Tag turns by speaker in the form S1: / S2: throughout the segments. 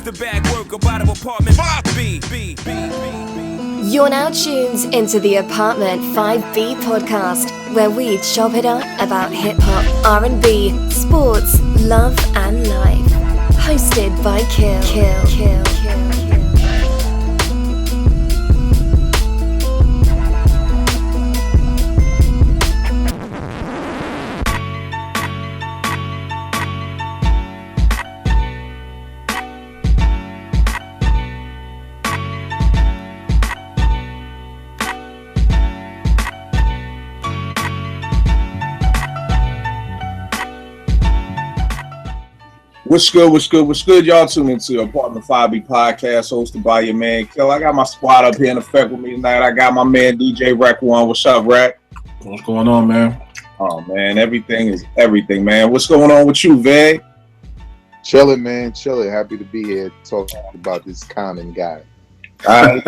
S1: the bag work about an apartment 5B.
S2: You're now tuned into the Apartment 5B podcast, where we chop it up about hip-hop, R&B, sports, love and life. Hosted by Kill.
S3: What's good? Y'all tune into Apartment 5B podcast hosted by your man Kill. I got my squad up here in effect with me tonight. I got my man DJ Rec on. What's up, Rec?
S4: What's going on, man?
S3: Oh man, everything is everything, man. What's going on with you, Vay?
S5: Chilling, man. Chilling. Happy to be here talking about this common guy.
S3: All right,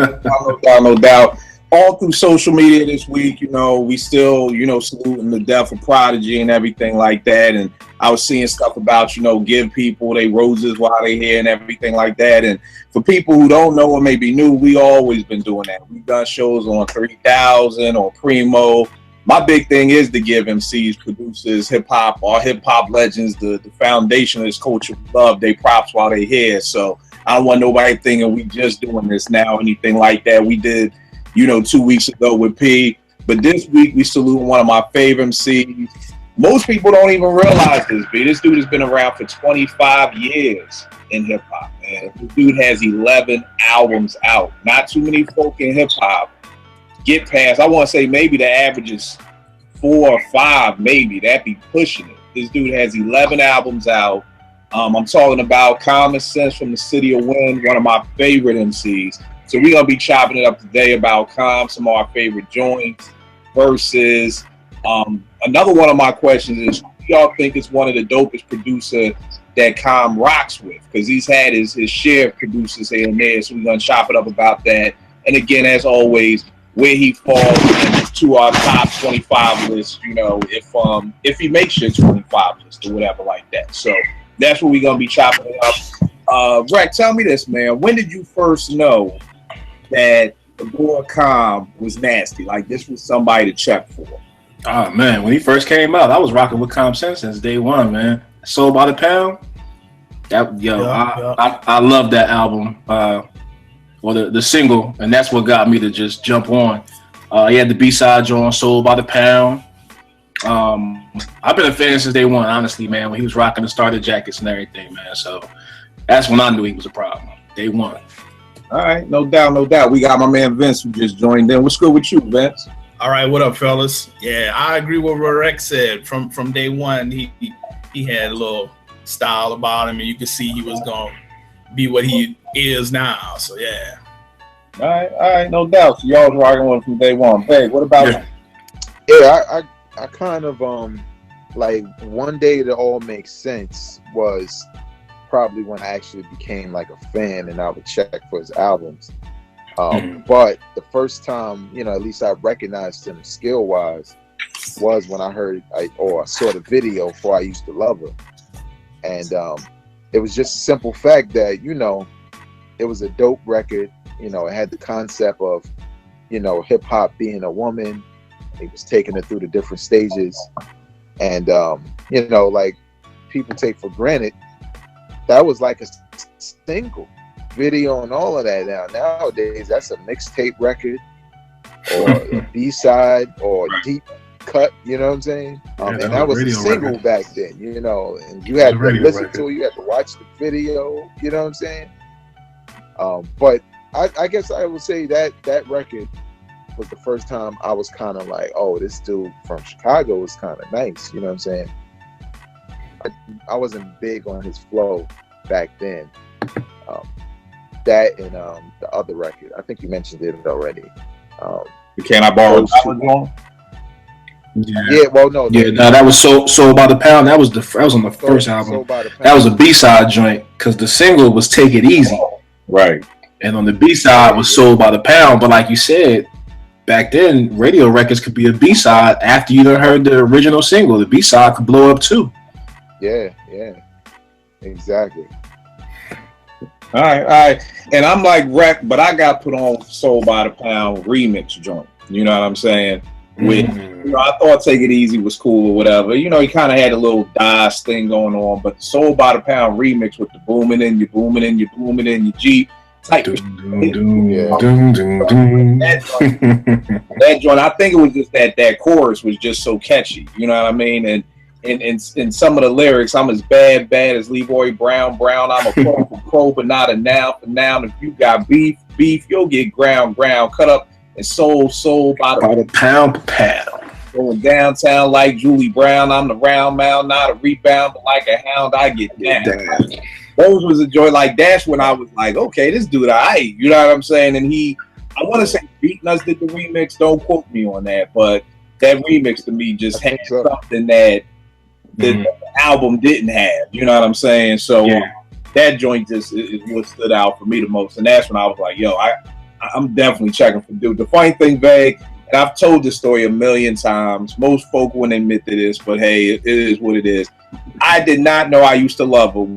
S3: no doubt. All through social media this week, we still, saluting the death of Prodigy and everything like that. And I was seeing stuff about, give people they roses while they're here and everything like that. And for people who don't know or maybe new, we always been doing that. We've done shows on 3000, on Primo. My big thing is to give MCs, producers, hip-hop, or hip-hop legends, the foundation of this culture we love, they props while they're here. So I don't want nobody thinking we just doing this now, anything like that. We did 2 weeks ago with P, but this week we salute one of my favorite MCs. Most people don't even realize this, B. This dude has been around for 25 years in hip hop, man. This dude has 11 albums out. Not too many folk in hip hop get past. I want to say maybe the average is 4 or 5, maybe. That'd be pushing it. This dude has 11 albums out. I'm talking about Common Sense from the City of Wind, one of my favorite MCs. So we're going to be chopping it up today about some of our favorite joints, versus another one of my questions is, who y'all think is one of the dopest producers that Com rocks with? Because he's had his share of producers here and there, so we're going to chop it up about that. And again, as always, where he falls to our top 25 list, if he makes your 25 list or whatever like that. So that's what we're going to be chopping it up. Rec, tell me this, man. When did you first know that the boy Com was nasty? Like, this was somebody to check for?
S4: Oh man, when he first came out, I was rocking with Com since day one, man. Sold by the Pound. I love that album. Or the single, and that's what got me to just jump on. He had the B-side joint, Sold by the Pound. I've been a fan since day one, honestly, man, when he was rocking the starter jackets and everything, man. So that's when I knew he was a problem. Day one.
S3: All right, no doubt. We got my man Vince who just joined in. What's good with you, Vince?
S6: All right, what up, fellas? Yeah, I agree with what Rex said. From day one, he had a little style about him, and you could see he was going to be what he is now. So, yeah.
S3: All right, no doubt. So y'all was rocking with him from day one. Hey, what about you?
S5: Yeah, I kind of, like, one day that all makes sense was probably when I actually became like a fan and I would check for his albums. But the first time, at least I recognized him skill wise was when I saw the video for I Used to Love Her. And it was just a simple fact that, it was a dope record. It had the concept of, hip hop being a woman. It was taking it through the different stages. And, like people take for granted, that was like a single video and all of that. Nowadays, that's a mixtape record or a B-side or deep cut, you know what I'm saying? And that was a single record back then, and you had to listen to it, you had to watch the video, you know what I'm saying? But I guess I would say that record was the first time I was kind of like, oh, this dude from Chicago is kind of nice, you know what I'm saying? I wasn't big on his flow back then. That and the other record, I think you mentioned it already.
S3: Can I borrow it?
S5: Yeah, well, no.
S4: That was Sold by the Pound. That was on the first album. That was a B-side joint because the single was Take It Easy,
S3: right?
S4: And on the B-side was Sold by the Pound. But like you said, back then, radio records could be a B-side after you done heard the original single. The B-side could blow up too.
S5: Yeah, exactly.
S3: All right, all right. And I'm like wreck, but I got put on Soul by the Pound remix joint. You know what I'm saying? With I thought Take It Easy was cool or whatever. You know, he kind of had a little DOS thing going on, but the Soul by the Pound remix with the booming in, you booming in, you booming in, your Jeep type. That joint, I think it was just that chorus was just so catchy. You know what I mean? And in some of the lyrics, I'm as bad as Leroy Brown. I'm a crow, but not a noun for noun. If you got beef, you'll get ground, cut up and sold by the pound. Going downtown like Julie Brown. I'm the round mound, not a rebound, but like a hound, I get down. Those was a joy. Like that's when I was like, okay, this dude, you know what I'm saying? And I want to say Beatin' Us did the remix. Don't quote me on that, but that remix to me just had something that the album didn't have. You know what I'm saying? So that joint just is what stood out for me the most. And that's when I was like, yo, I'm definitely checking for dude. The funny thing, Vague, and I've told this story a million times. Most folk wouldn't admit to this, but hey, it is what it is. I did not know I used to love her.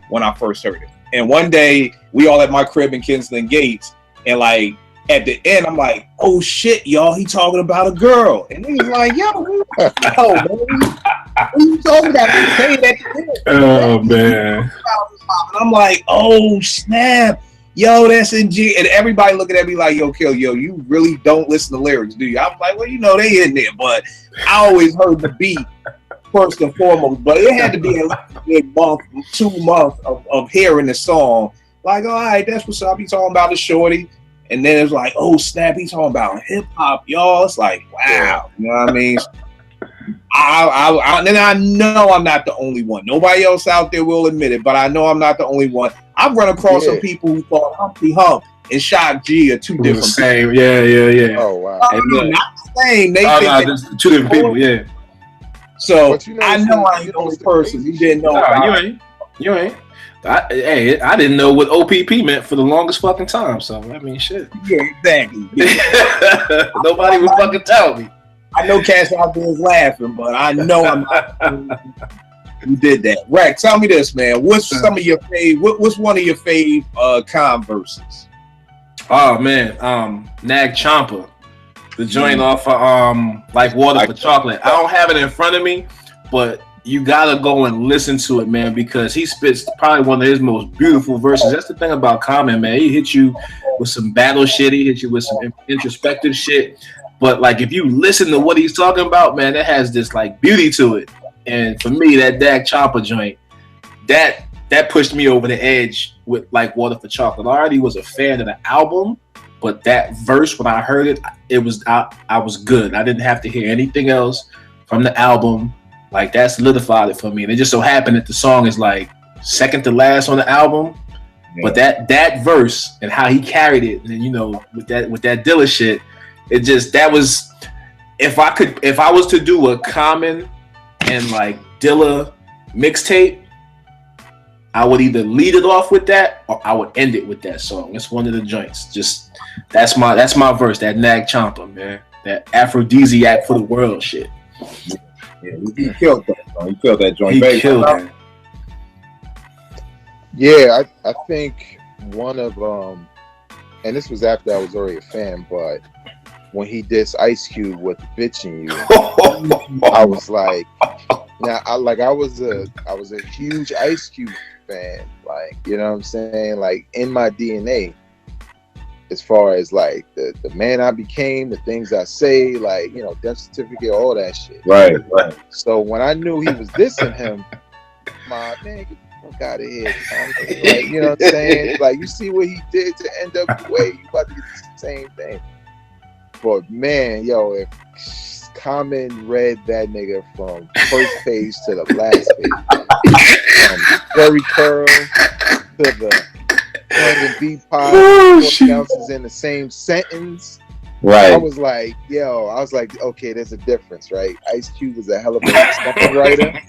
S3: When I first heard it. And one day, we all at my crib in Kinston Gates, and like, at the end, I'm like, oh shit, y'all, he talking about a girl. And he was like, yo, man, what are you talking about?
S4: Oh, man.
S3: And I'm like, oh, snap. Yo, that's in G. And everybody looking at me like, yo, Kill, you really don't listen to lyrics, do you? I'm like, well, you know, they in there. But I always heard the beat first and foremost. But it had to be a month, 2 months of hearing the song. Like, all right, that's what's up. He talking about the shorty. And then it's like, oh, snap, he's talking about hip-hop, y'all. It's like, wow. You know what I mean? And I know I'm not the only one. Nobody else out there will admit it, but I know I'm not the only one. I've run across some people who thought Humpty Hump and Shock G are two different
S4: same. Yeah.
S5: Oh, wow.
S3: Not the same. They think
S4: just two different people, yeah.
S3: So, I know I ain't the only person. You didn't know.
S4: You ain't. I didn't know what OPP meant for the longest fucking time. So I mean, shit.
S3: Yeah, exactly.
S4: Nobody would fucking tell me.
S3: I know cats out there is laughing, but I know I'm not. You did that, Rack. Tell me this, man. What's some of your fave? What's one of your fave Converses?
S4: Oh man, Nag Champa, the joint off of Like Water for Chocolate. I don't have it in front of me, but you gotta go and listen to it, man, because he spits probably one of his most beautiful verses. That's the thing about Common, man. He hits you with some battle shit. He hits you with some introspective shit. But like, if you listen to what he's talking about, man, that has this like beauty to it. And for me, that Dag Chopper joint, that pushed me over the edge with Like Water for Chocolate. I already was a fan of the album, but that verse, when I heard it, I was good. I didn't have to hear anything else from the album. Like, that solidified it for me. And it just so happened that the song is like second to last on the album. Yeah. But that verse and how he carried it, and you know, with that Dilla shit, it just, that was, if I was to do a Common and like Dilla mixtape, I would either lead it off with that or I would end it with that song. It's one of the joints. Just that's my verse, that Nag Champa, man. That aphrodisiac for the world shit.
S3: Yeah, he killed that joint. He killed that joint.
S4: He killed that.
S5: Yeah, I think one of and this was after I was already a fan, but when he dissed Ice Cube with Bitchin' You, I was like, now I was a huge Ice Cube fan, like, you know what I'm saying, like in my DNA, as far as like the man I became, the things I say, like, you know, death certificate, all that shit.
S3: Right.
S5: So when I knew he was dissing him, my man, get the fuck out of here. Like, you know what I'm saying? Like, you see what he did to NWA, you about to get the same thing. But man, yo, if Common read that nigga from first page to the last page, from Jerry Curl to the and B pod, 4 ounces in the same sentence.
S3: Right.
S5: I was like, okay, there's a difference, right? Ice Cube is a hell of a songwriter,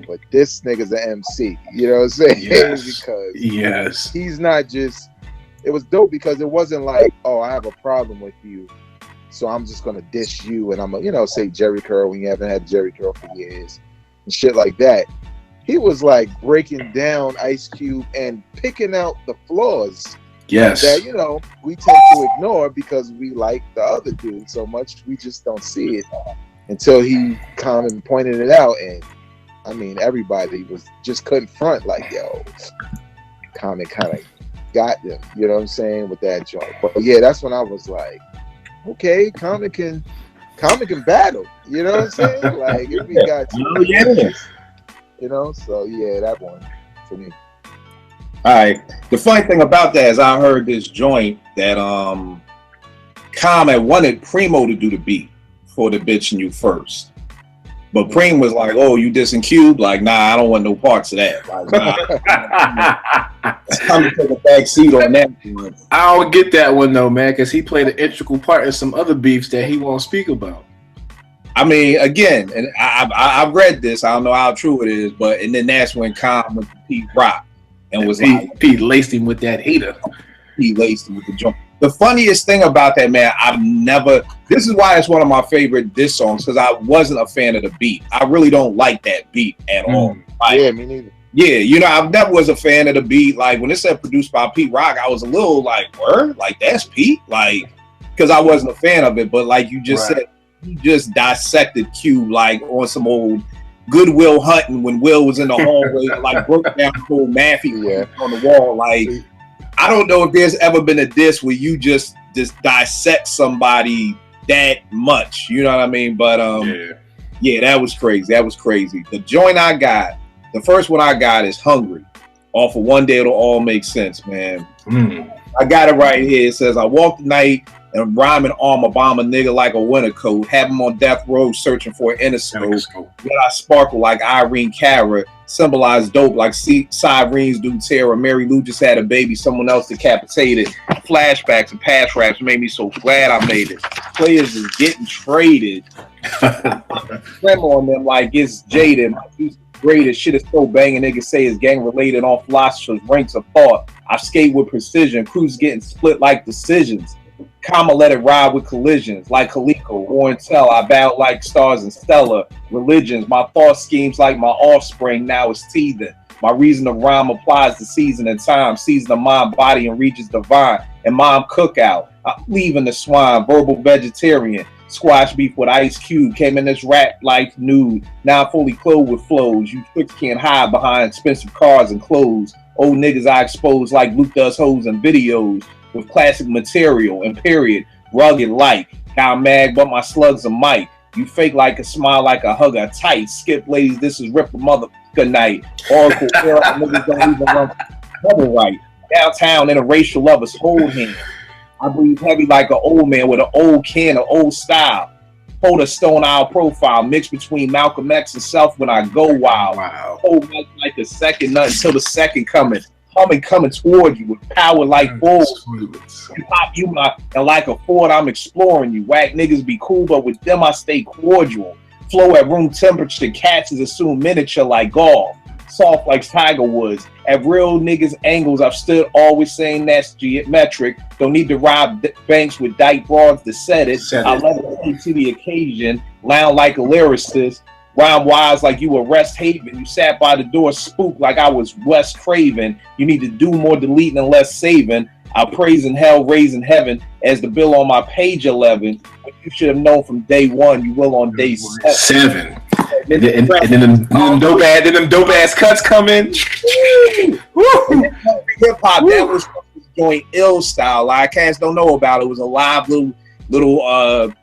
S5: but this nigga's an MC. You know what I'm saying?
S4: Yes.
S5: Because he's not just. It was dope because it wasn't like, oh, I have a problem with you, so I'm just gonna diss you and I'm gonna, you know, say Jerry Curl when you haven't had Jerry Curl for years. and shit like that. He was like breaking down Ice Cube and picking out the flaws
S4: Yes.
S5: that, you know, we tend to ignore because we like the other dude so much, we just don't see it until he kind of pointed it out. And I mean, everybody was just couldn't front like, yo, Common kind of got them, you know what I'm saying, with that joint. But yeah, that's when I was like, okay, Common can battle, you know what I'm saying? Like, if we got to, you know, so yeah, that one for me.
S3: All right. The funny thing about that is I heard this joint that Common wanted Primo to do the beat for the Bitch and You First. But Preem was like, oh, you dissing Cube? Like, nah, I don't want no parts of that. Like, nah. It's time to take a back seat on that one.
S4: I don't get that one though, man, because he played an integral part in some other beefs that he won't speak about.
S3: I mean, again, and I've read this. I don't know how true it is, but and then that's when Common went to Pete Rock and was like,
S4: Pete laced him with that heater.
S3: He laced him with the joint. The funniest thing about that, man, this is why it's one of my favorite diss songs, because I wasn't a fan of the beat. I really don't like that beat at all. Like,
S5: Yeah, me neither.
S3: yeah, you know, I never was a fan of the beat. Like, when it said produced by Pete Rock, I was a little like, word? Like, that's Pete? Like, because I wasn't a fan of it. But like you just said, he just dissected Cube like on some old Goodwill Hunting when Will was in the hallway, like broke down the whole Matthew on the wall. Like, I don't know if there's ever been a diss where you just dissect somebody that much. You know what I mean? But yeah, that was crazy. That was crazy. The joint I got, the first one I got is Hungry, off of One Day It'll All Make Sense, man. I got it right here. It says, I walk the night and rhyming arm a bomb a nigga like a winter coat, have him on death row searching for an Interscope. Yet I sparkle like Irene Cara, symbolize dope like Sirens do Terror. Mary Lou just had a baby, someone else decapitated. Flashbacks and past raps made me so glad I made it. Players is getting traded. Slim on them like it's jaded. My use greatest shit is so banging. Niggas say it's gang related on philosophers ranks of thought. I skate with precision. Crews getting split like decisions. Comma let it ride with collisions like Kaliko, Warren Tell. I bow like stars and stellar religions. My thought schemes like my offspring now is teething. My reason to rhyme applies to season and time. Season of mind, body, and reaches divine. And mom cookout. I'm leaving the swine. Verbal vegetarian. Squash beef with Ice Cube. Came in this rap life nude. Now I'm fully clothed with flows. You tricks can't hide behind expensive cars and clothes. Old niggas I expose like Luke does hoes and videos. With classic material and period, rugged light. Got mad, but my slugs are might. You fake like a smile, like a hug, a tight. Skip ladies, this is rip a motherfucker night. Oracle, niggas don't even run double right. Downtown, interracial lovers hold hands. I breathe heavy like an old man with an old can of old style. Hold a stone owl profile, mixed between Malcolm X and self when I go wild. Hold like a second nut until the second coming. Coming toward you with power like bulls. You pop you my and like a Ford, I'm exploring you. Whack niggas be cool, but with them I stay cordial. Flow at room temperature, catches assume miniature like golf. Soft like Tiger Woods. At real niggas angles, I've stood always saying that's geometric. Don't need to rob banks with dyke broads to set it. I let it take to the occasion. Lounge like a lyricist. Rhyme wise like you were Rest Haven. You sat by the door spooked like I was Wes Craven. You need to do more deleting and less saving. I praise in hell, raise in heaven as the bill on my page 11. But you should have known from day one, you will on day 7. And then them
S4: dope ass cuts come in.
S3: Hip hop, that was joint ill style. Like cats don't know about it. It was a live little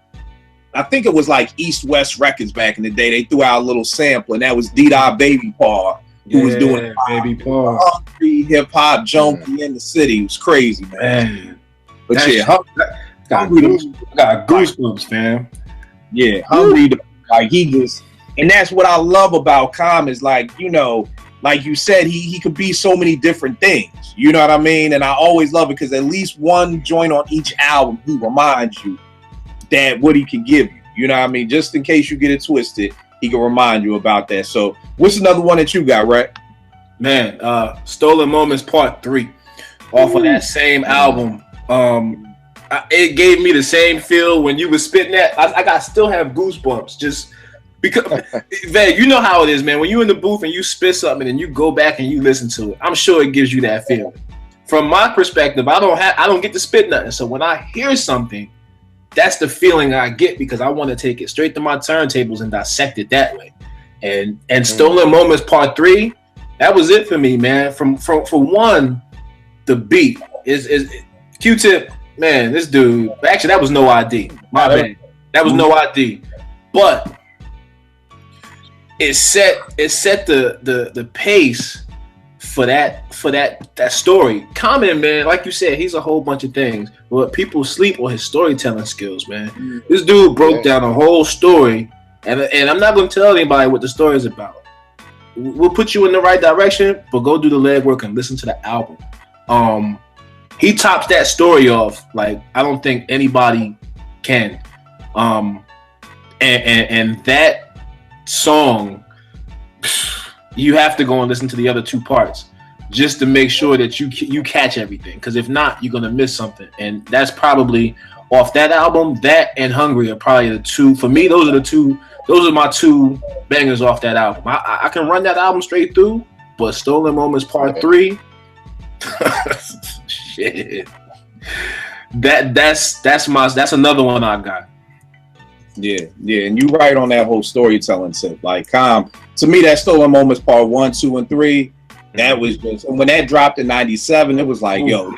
S3: I think it was like East West Records back in the day. They threw out a little sample, and that was D-Dot Baby Paw who was doing
S4: Baby Paw.
S3: Hungry hip hop junkie in the city. It was crazy, man. But
S4: that
S3: yeah,
S4: got goosebumps, fam.
S3: Yeah, Hungry, like he just, and that's what I love about Common is like, you know, like you said, he could be so many different things. You know what I mean? And I always love it because at least one joint on each album, he reminds you that what he can give you, you know what I mean? Just in case you get it twisted, he can remind you about that. So what's another one that you got, right?
S4: Man, Stolen Moments Part 3 off of that same album. It gave me the same feel when you were spitting that. I still have goosebumps just Because, man, you know how it is, man. When you in the booth and you spit something and you go back and you listen to it, I'm sure it gives you that feeling. From my perspective, I don't get to spit nothing. So when I hear something, that's the feeling I get because I want to take it straight to my turntables and dissect it that way. And Stolen Moments Part 3, that was it for me, man. For one, the beat is Q-Tip, man. This dude, actually, that was No ID. My bad. That was No ID, but it set the pace for that story. Common, man, like you said, he's a whole bunch of things, but people sleep on his storytelling skills, man. This dude broke down a whole story, and I'm not going to tell anybody what the story is about. We'll put you in the right direction, but go do the legwork and listen to the album. He tops that story off like I don't think anybody can. And that song, you have to go and listen to the other two parts just to make sure that you catch everything. Because if not, you're gonna miss something. And that's probably off that album. That and Hungry are probably the two. For me, those are my two bangers off that album. I can run that album straight through, but Stolen Moments Part 3, shit. That's another one I got.
S3: Yeah, and you right on that whole storytelling tip. Like, to me, that Stolen Moments Part 1, 2, and 3, that was just, and when that dropped in '97, it was like, yo,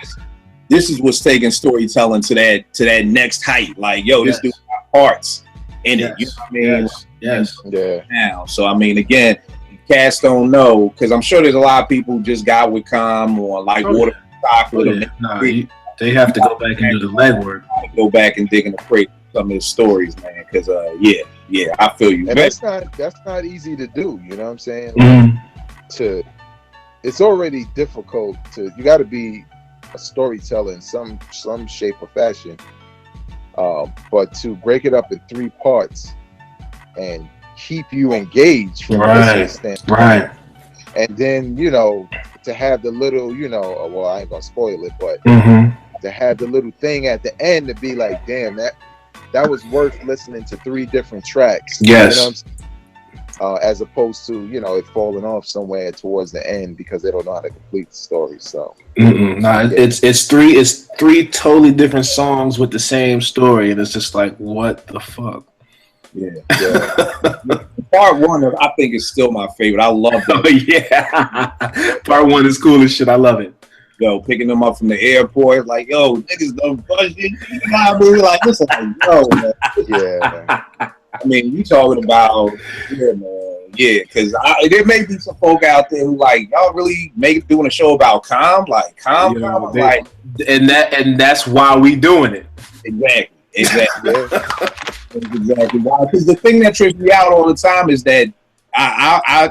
S3: this is what's taking storytelling to that next height. Like, yo, this dude got parts in it. You know what I mean?
S4: Yes.
S5: Yeah.
S3: Now, so I mean, again, cats don't know because I'm sure there's a lot of people who just got with Calm or like Water Stock with them.
S4: They have to go back and do the legwork.
S3: Go back and dig in the crate some of his stories, man. Because yeah, I feel you.
S5: And that's not easy to do. You know what I'm saying? Like, it's already difficult to. You got to be a storyteller in some shape or fashion. But to break it up in 3 parts and keep you engaged from a standpoint, right? And then to have the little, well, I ain't gonna spoil it, but to have the little thing at the end to be like, damn, that was worth listening to 3 different tracks.
S4: Yes.
S5: You know what I'm saying? As opposed to it falling off somewhere towards the end because they don't know how to complete the story. So
S4: it's 3 totally different songs with the same story, and it's just like, what the fuck?
S3: Yeah. Part 1, I think, is still my favorite. I love it.
S4: Oh yeah, Part 1 is cool as shit. I love it.
S3: Yo, picking them up from the airport, like, yo, niggas done budget. You know what I mean? Like, this is like, yo, man.
S5: Yeah.
S3: I mean, you talking about, man. Yeah, because there may be some folk out there who like, y'all really doing a show about Calm, like Calm, like,
S4: and that's why we doing it.
S3: Exactly. Exactly. Because the thing that trips me out all the time is that I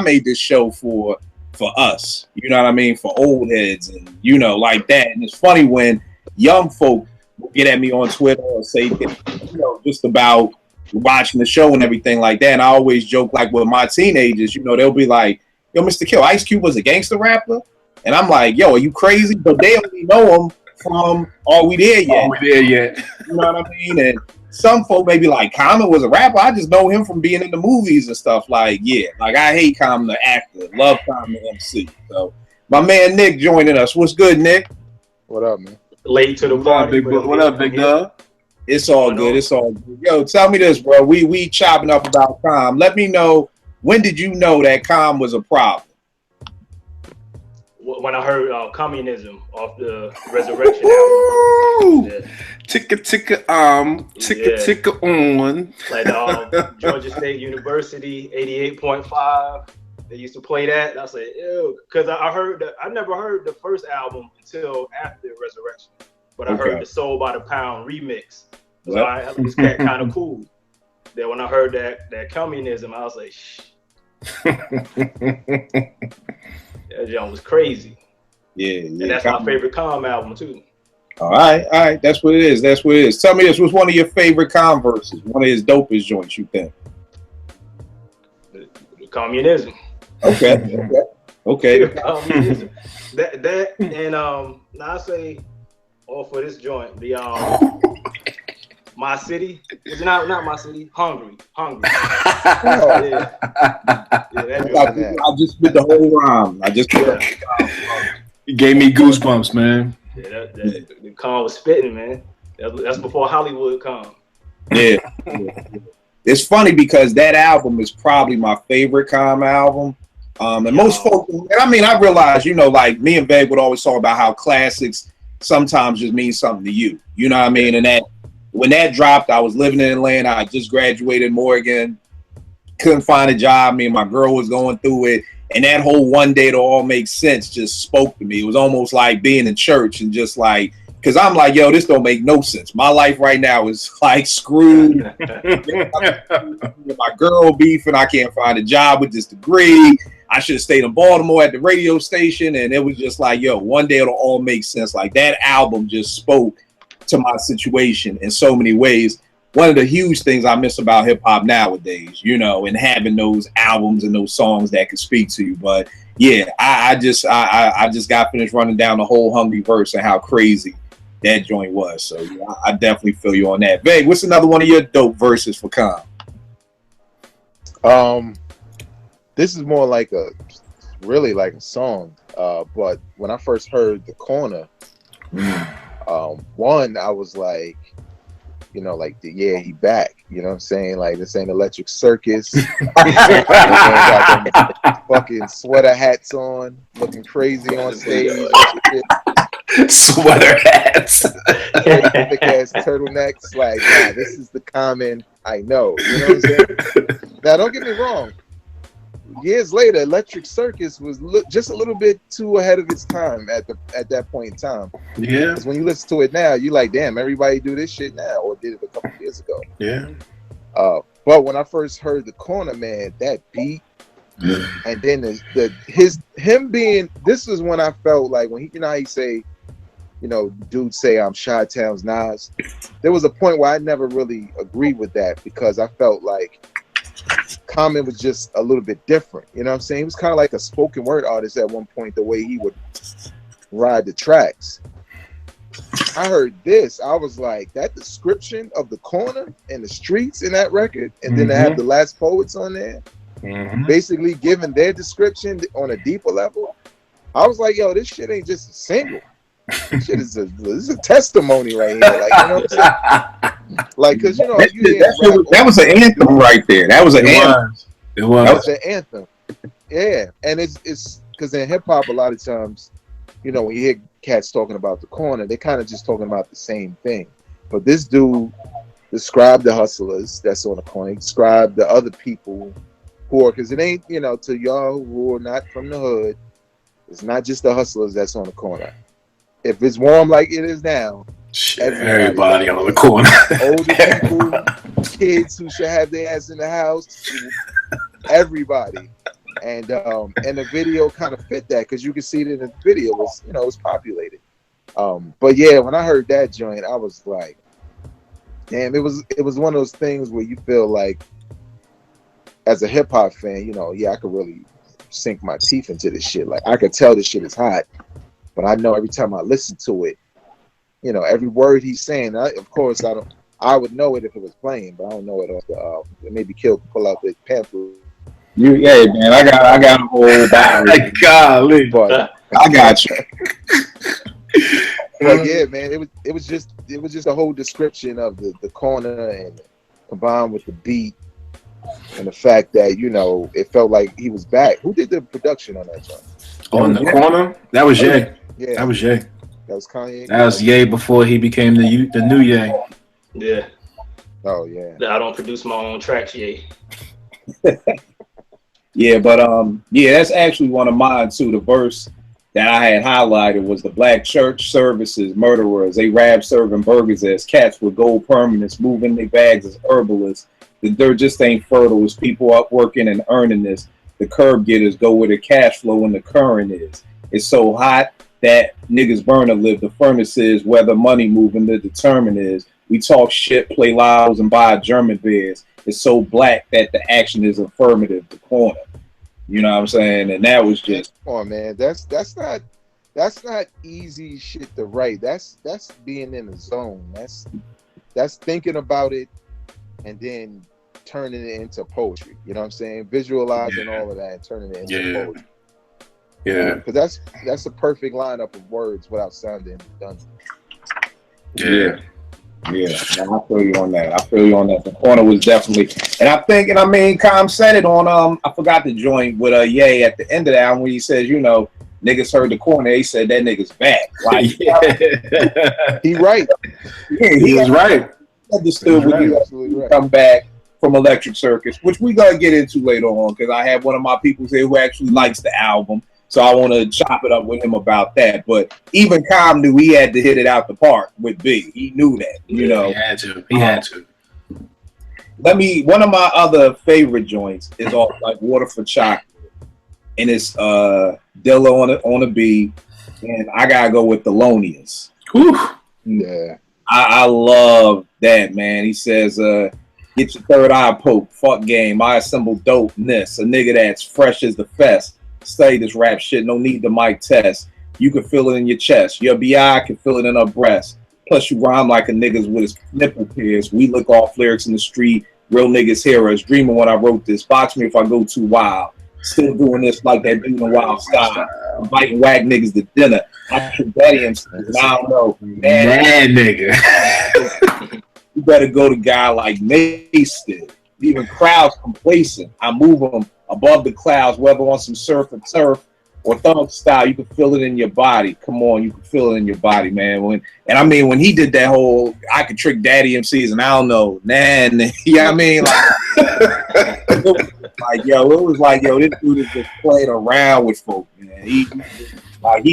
S3: made this show for us, you know what I mean, for old heads and like that. And it's funny when young folk get at me on Twitter or say just about watching the show and everything like that. And I always joke, like, with my teenagers, they'll be like, yo, Mr. Kill, Ice Cube was a gangster rapper? And I'm like, yo, are you crazy? But they only know him from Are We There Yet?
S4: Are We There Yet?
S3: You know what I mean? And some folk may be like, Common was a rapper. I just know him from being in the movies and stuff. Like, yeah, like, I hate Common the actor, love Common the MC. So my man Nick joining us. What's good, Nick?
S5: What up, man?
S7: Late to the party.
S4: What up, big dog?
S3: It's all good. It's all good. Yo, tell me this, bro. We chopping up about Calm. Let me know, when did you know that Calm was a problem?
S7: When I heard Communism off the Resurrection album. Yeah.
S4: Ticka on.
S7: Like Georgia State University, 88.5. They used to play that. And I said, ew, because I never heard the first album until after Resurrection. But I heard the Soul by the Pound remix. So it was kind of cool. Then when I heard that Communism, I was like, shh. That jump was crazy. Yeah. And that's my favorite Calm album too.
S3: All right. That's what it is. Tell me this, what's one of your favorite Calm verses? One of his dopest joints, you think?
S7: The Communism.
S3: Okay.
S7: Communism. That and now I say off of this joint, the My City. It's not my city. Hungry.
S5: Oh,
S7: Yeah. That
S3: I just spit the whole rhyme. I just put
S4: You gave me goosebumps, man.
S7: Yeah, the Khan was spitting, man. That's before Hollywood come.
S3: Yeah. It's funny because that album is probably my favorite Calm album. And most folks, and I mean, I realize, you know, like me and Veg would always talk about how classics sometimes just mean something to you. You know what I mean? And that when that dropped, I was living in Atlanta. I just graduated Morgan, couldn't find a job. Me and my girl was going through it. And that whole One Day to All Make Sense just spoke to me. It was almost like being in church and just like, because I'm like, yo, this don't make no sense. My life right now is like screwed. My girl beefing. I can't find a job with this degree. I should have stayed in Baltimore at the radio station. And it was just like, yo, one day it'll all make sense. Like that album just spoke to my situation in so many ways. One of the huge things I miss about hip hop nowadays, you know, and having those albums and those songs that can speak to you. But yeah, I just got finished running down the whole Hungry verse and how crazy that joint was. So yeah, I definitely feel you on that. Veg, what's another one of your dope verses for Calm?
S5: This is more like really like a song. But when I first heard The Corner, one, I was like, you know, like, yeah, he back. You know what I'm saying? Like, this ain't Electric Circus. Got them fucking sweater hats on, looking crazy on stage.
S4: Sweater hats.
S5: Thick ass turtlenecks. Like, nah, this is the Common I know. You know what I'm saying? Now, don't get me wrong. Years later, Electric Circus was just a little bit too ahead of its time at that point in time.
S4: Yeah.
S5: Because when you listen to it now, you like, damn, everybody do this shit now, or did it a couple years ago.
S4: Yeah.
S5: But when I first heard The Corner, man, that beat, and then him being, this is when I felt like when he, you know how he say, you know, dudes say I'm Chi-Town's Nas. There was a point where I never really agreed with that because I felt like Common was just a little bit different. You know what I'm saying? He was kind of like a spoken word artist at one point, the way he would ride the tracks. I heard this, I was like, that description of the corner and the streets in that record, and then to have the Last Poets on there, basically giving their description on a deeper level. I was like, yo, this shit ain't just a single. This shit is a testimony right here. Like, you know what I'm saying? Like, because, you know,
S3: that was an anthem right there. That was an anthem.
S5: It was an anthem. Yeah. And it's because in hip hop, a lot of times, you know, when you hear cats talking about the corner, they're kind of just talking about the same thing. But this dude described the hustlers that's on the corner. He described the other people who are, because it ain't, you know, to y'all who are not from the hood, it's not just the hustlers that's on the corner. If it's warm like it is now,
S4: everybody on the corner.
S5: Older people, kids who should have their ass in the house, everybody. And the video kind of fit that because you can see it in the video. It was, you know, it was populated. But yeah, when I heard that joint, I was like, damn, it was one of those things where you feel like, as a hip hop fan, you know, yeah, I could really sink my teeth into this shit. Like, I could tell this shit is hot, but I know every time I listen to it, you know, every word he's saying. Of course, I would know it if it was playing, but I don't know it off the. Maybe Kill could pull out the pamphlet.
S3: Yeah, man, I got a whole battery.
S4: Golly,
S5: but
S3: I got you.
S5: But yeah, man, it was just a whole description of the corner, and combined with the beat and the fact that, you know, it felt like he was back. Who did the production on that song?
S4: On the corner, that was Ye.
S5: Yeah,
S4: that was Ye.
S5: That was Kanye.
S4: That was Ye before he became the new Ye.
S7: Yeah.
S5: Oh yeah.
S7: I don't produce my own tracks yet.
S3: Yeah, but yeah, that's actually one of mine too. The verse that I had highlighted was the black church services murderers. They rap serving burgers as cats with gold permanents, moving their bags as herbalists. The dirt just ain't fertile. It's people up working and earning this. The curb getters go where the cash flow and the current is. It's so hot that niggas burner live the furnaces, where the money moving the determine is. We talk shit, play loud, and buy German beers. It's so black that the action is affirmative, the corner. You know what I'm saying? And that was just,
S5: come on, man. That's not easy shit to write. That's being in the zone. that's thinking about it and then turning it into poetry. You know what I'm saying? Visualizing all of that and turning it into poetry.
S4: Yeah.
S5: Because that's a perfect lineup of words without sounding redundant.
S3: Yeah. Yeah, no, I feel you on that. The corner was definitely, and I mean, Com said it on I forgot the joint with Ye at the end of that album when he says, you know, niggas heard the corner, he said that nigga's back. Like,
S5: he right.
S3: Yeah,
S4: he was right.
S3: Understood when you come back from Electric Circus, which we gonna get into later on because I have one of my people here who actually likes the album. So I want to chop it up with him about that. But even Com knew he had to hit it out the park with B. He knew that, you know.
S4: He had to. He had to.
S3: One of my other favorite joints is off like Water for Chocolate. And it's Dilla on the beat. And I gotta go with Thelonious.
S5: Yeah.
S3: I love that, man. He says, get your third eye poked, fuck game. I assemble dopeness. A nigga that's fresh as the fest. Study this rap shit, no need to mic test. You can feel it in your chest. Your BI can feel it in her breast. Plus you rhyme like a niggas with his nipple pierced. We look off lyrics in the street. Real niggas hear us. Dreaming when I wrote this. Box me if I go too wild. Still doing this like that dude in Wild Style. Inviting whack niggas to dinner. I should bet him. I don't know.
S4: Man, nigga.
S3: You better go to guy like Mace did. Even crowds complacent. I move them above the clouds, whether on some surf and turf or thug style. You can feel it in your body. Come on, you can feel it in your body, man. When he did that whole I could trick daddy MCs and I don't know, you know what I mean? It was like, this dude is just playing around with folk, man. He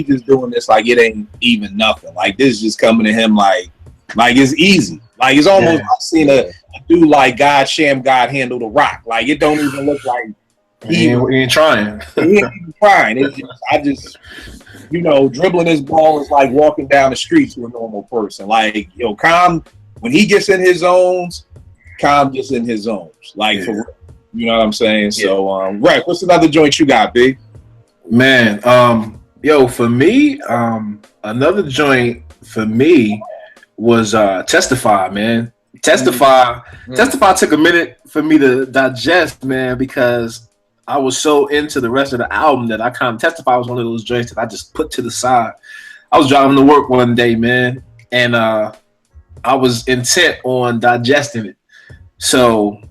S3: just doing this like it ain't even nothing. Like this is just coming to him like it's easy. Like it's almost I've seen a dude like God handle the rock. Like it don't even look like
S4: he ain't trying.
S3: He ain't even trying. It's just, dribbling his ball is like walking down the street to a normal person. Like, Com, when he gets in his zones, Com gets in his zones. Like, for real. You know what I'm saying? Yeah. So, Rex, what's another joint you got, Big?
S4: Man, for me, another joint for me was Testify, man. Testify took a minute for me to digest, man, because I was so into the rest of the album that I kind of Testify was one of those joints that I just put to the side. I was driving to work one day, man, and I was intent on digesting it. So,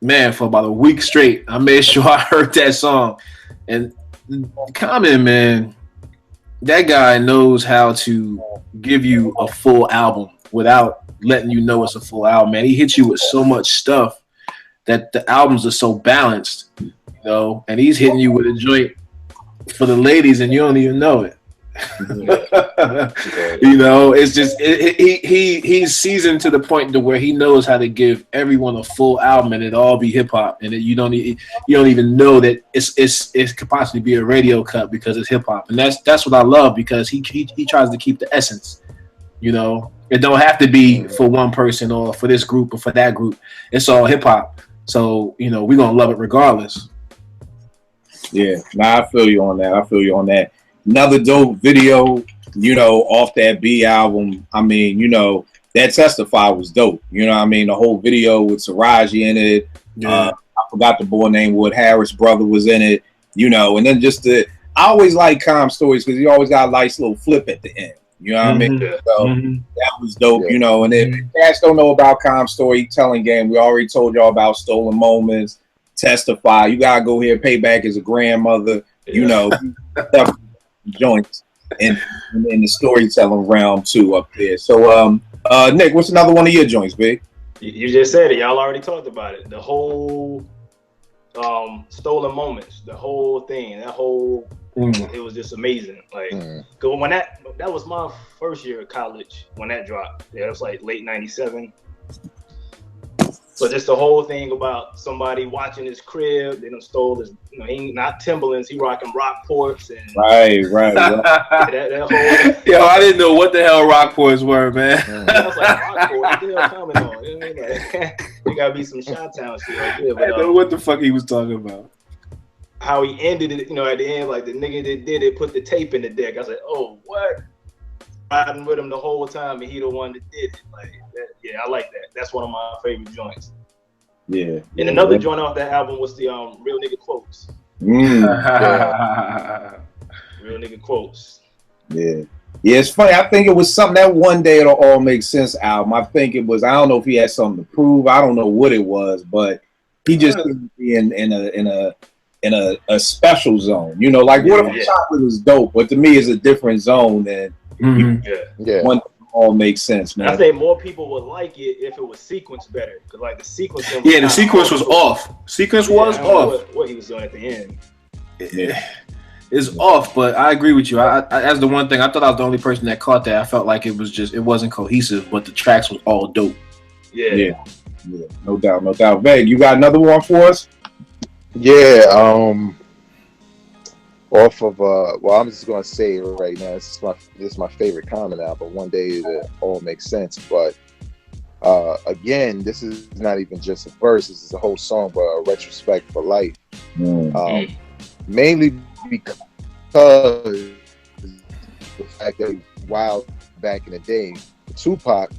S4: man, for about a week straight, I made sure I heard that song. And Common, man, that guy knows how to give you a full album without letting you know it's a full album, man. He hits you with so much stuff that the albums are so balanced, and he's hitting you with a joint for the ladies and you don't even know it. It's just he's seasoned to the point to where he knows how to give everyone a full album and it all be hip hop, and you don't even know that it could possibly be a radio cut because it's hip hop, and that's what I love because he tries to keep the essence. It don't have to be for one person or for this group or for that group. It's all hip hop, so we're gonna love it regardless.
S3: Yeah, I feel you on that. Another dope video, off that B album. I mean, that Testify was dope. You know what I mean? The whole video with Saraji in it. Yeah. I forgot the boy named Wood Harris' brother was in it. And then I always like Com stories because he always got a nice little flip at the end. You know what I mean? So that was dope, And if you guys don't know about Com storytelling game, we already told y'all about Stolen Moments, Testify. You gotta go here, Payback as a grandmother. Joints in the storytelling realm too up there. So Nick, what's another one of your joints, Big?
S7: You just said it. Y'all already talked about it. The whole Stolen Moments, the whole thing, it was just amazing. Like, cause when that was my first year of college when that dropped. Yeah, it was like late '97. So just the whole thing about somebody watching his crib, they done stole his, he not Timberlands, he rocking Rockports and
S3: right.
S7: that whole.
S4: Yo, I didn't know what the hell Rockports were, man.
S7: I was like, Rockport, what the hell coming on? You know what I mean? Like, there gotta be some Chi-Town shit right there. But,
S4: I didn't know what the fuck he was talking about.
S7: How he ended it, at the end, like the nigga that did it put the tape in the deck. I was like, oh, what? Riding with him the whole time, and he the one that did it. Like, Yeah, I like that. That's one of my favorite joints.
S3: Yeah.
S7: And another joint off that album was the Real Nigga Quotes.
S3: Yeah.
S7: Real Nigga Quotes.
S3: Yeah. Yeah, it's funny. I think it was something that one day it'll all make sense album. I think it was. I don't know if he had something to prove. I don't know what it was, but he just seemed to be in a special zone. You know, like What If Chocolate was dope, but to me, it's a different zone than one. All makes sense, man.
S7: I think more people would like it if it was sequenced better, because like the sequence.
S4: Yeah, the sequence was off. Sequence was off.
S7: What he was doing at the end.
S4: Yeah. It's off, but I agree with you. I as the one thing, I thought I was the only person that caught that. I felt like it wasn't cohesive, but the tracks was all dope.
S3: Yeah. No doubt. Veg, you got another one for us?
S5: Yeah, off of well, I'm just gonna say it right now. This is my favorite Common album. One Day It All Makes Sense, but again, this is not even just a verse. This is a whole song, but a retrospect for life. Mainly because the fact that while back in the day, Tupac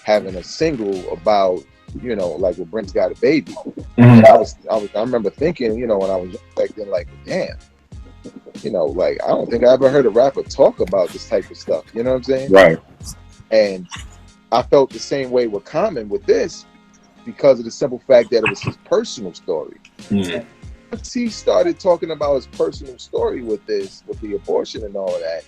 S5: having a single about, you know, like when Brent's got a baby. And I remember thinking, you know, when I was back then, like, damn, you know, like I don't think I ever heard a rapper talk about this type of stuff. You know what I'm saying?
S3: Right.
S5: And I felt the same way with Common with this because of the simple fact that it was his personal story. Once he started talking about his personal story with this, with the abortion and all of that,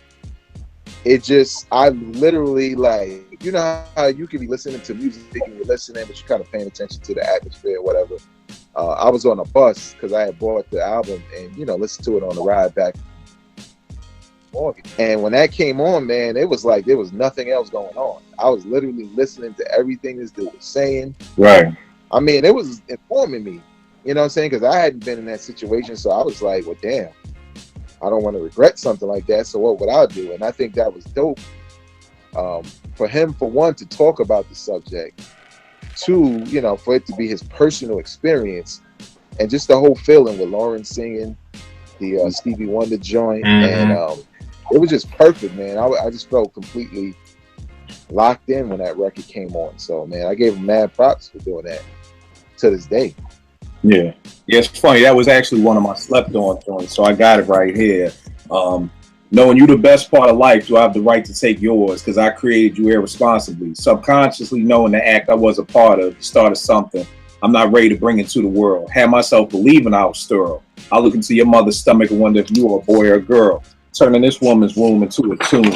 S5: it just, I literally, like, you know how you can be listening to music and you're listening, but you're kind of paying attention to the atmosphere or whatever. I was on a bus because I had bought the album and, you know, listened to it on the ride back. And when that came on, man, it was like there was nothing else going on. I was literally listening to everything this dude was saying.
S3: Right.
S5: I mean, it was informing me. You know what I'm saying? Because I hadn't been in that situation. So I was like, well, damn, I don't want to regret something like that. So what would I do? And I think that was dope for him, for one, to talk about the subject. Two, you know, for it to be his personal experience. And just the whole feeling with Lauren singing the Stevie Wonder joint. And it was just perfect, man. I just felt completely locked in when that record came on. So, man, I gave him mad props for doing that to this day.
S3: Yeah, it's funny. That was actually one of my slept on joints, so I got it right here. Knowing you the best part of life, do I have the right to take yours? Because I created you irresponsibly. Subconsciously knowing the act I was a part of, the start of something I'm not ready to bring into the world. Had myself believing I was sterile. I look into your mother's stomach and wonder if you were a boy or a girl. Turning this woman's womb into a tomb.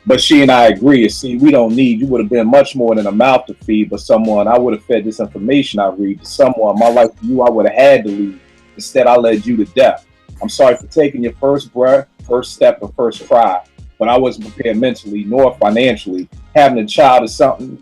S3: But she and I agree. See, we don't need, you would have been much more than a mouth to feed, but someone I would have fed this information I read to someone. My life to you, I would have had to leave. Instead, I led you to death. I'm sorry for taking your first breath, first step, and first cry, but I wasn't prepared mentally nor financially. Having a child is something,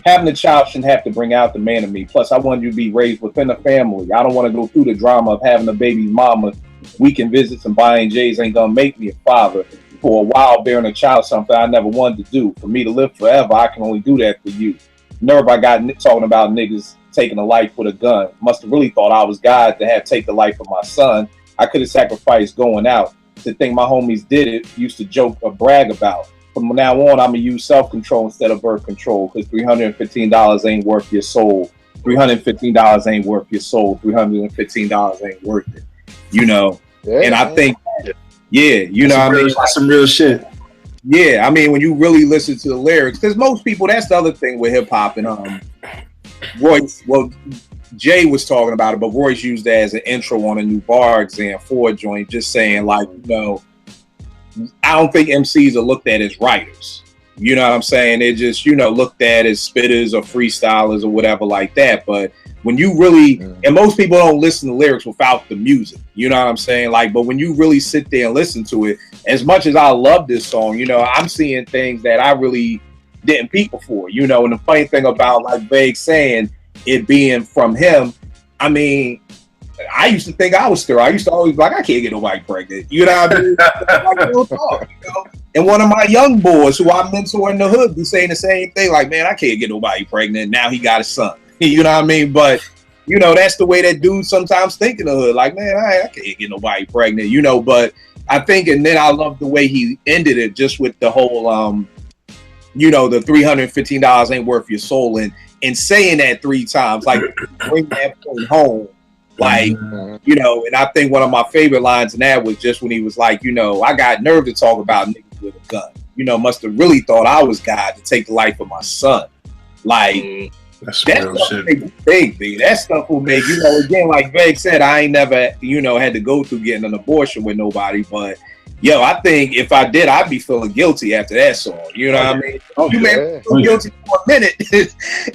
S3: having a child shouldn't have to bring out the man in me. Plus, I wanted you to be raised within a family. I don't want to go through the drama of having a baby's mama. Weekend visits and buying J's ain't gonna make me a father. For a while, bearing a child, something I never wanted to do. For me to live forever, I can only do that for you. Nerve I got talking about niggas taking a life with a gun. Must have really thought I was God to have take the life of my son. I could have sacrificed going out. To think my homies did it, used to joke or brag about. From now on, I'm gonna use self-control instead of birth control, because $315 ain't worth your soul. $315 ain't worth your soul. $315 ain't worth it. You know, and I think, you know,
S4: that's some real shit.
S3: Yeah, I mean, when you really listen to the lyrics, because most people, that's the other thing with hip hop, and Royce, well, Jay was talking about it, but Royce used that as an intro on a new bar exam for a joint, just saying, like, you know, I don't think MCs are looked at as writers. You know what I'm saying? They're just, you know, looked at as spitters or freestylers or whatever like that. But when you really, and most people don't listen to lyrics without the music, you know what I'm saying? Like, but when you really sit there and listen to it, as much as I love this song, you know, I'm seeing things that I really didn't peep before, you know. And the funny thing about, like Vague saying, it being from him, I mean, I used to think I was sterile. I used to always be like, I can't get nobody pregnant. You know what I mean? Like, real talk, you know? And one of my young boys who I mentor in the hood be saying the same thing, like, man, I can't get nobody pregnant. Now he got a son. You know what I mean? But, you know, that's the way that dudes sometimes think in the hood. Like, man, I can't get nobody pregnant, you know. But I think, and then I love the way he ended it, just with the whole, you know, the $315 ain't worth your soul. And saying that 3 times, like, bring that point home. Like, you know, and I think one of my favorite lines in that was just when he was like, you know, I got nerve to talk about niggas with a gun. You know, must have really thought I was God to take the life of my son. Like,
S4: that's
S3: that
S4: real
S3: stuff
S4: shit.
S3: make you think, B. That stuff will make, you know, again, like Veg said, I ain't never, you know, had to go through getting an abortion with nobody, but yo, I think if I did, I'd be feeling guilty after that song. You know what I mean? You may feel guilty for a minute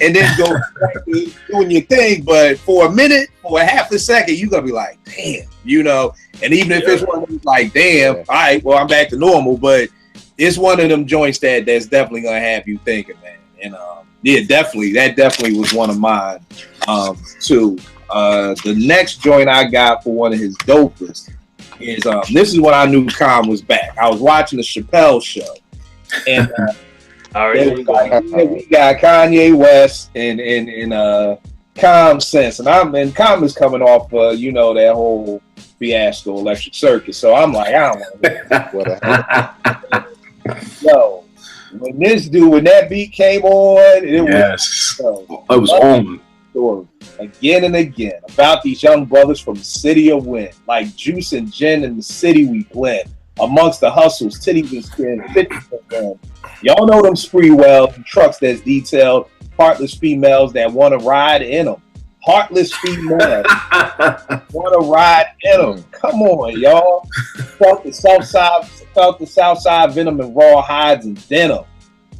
S3: and then go back to doing your thing, but for a minute, for a half a second, you gonna be like, damn, you know. And even if it's one of them like, damn, all right, well, I'm back to normal, but it's one of them joints that's definitely gonna have you thinking, man. And yeah, definitely, that definitely was one of mine too. The next joint I got for one of his dopest is this is when I knew Khan was back. I was watching the Chappelle show, and we got Kanye West and Common Sense, and Common is coming off you know, that whole fiasco, Electric Circus. So I'm like, I don't want to. Yo, when that beat came on, it was on. Story again and again about these young brothers from the city of Wynn, like juice and gin in the city we blend. Amongst the hustles, titties and skin, 50%. Y'all know them spree wells, trucks that's detailed, heartless females that want to ride in them. Heartless females want to ride in them. Come on, y'all. Felt the south side venom and raw hides and denim.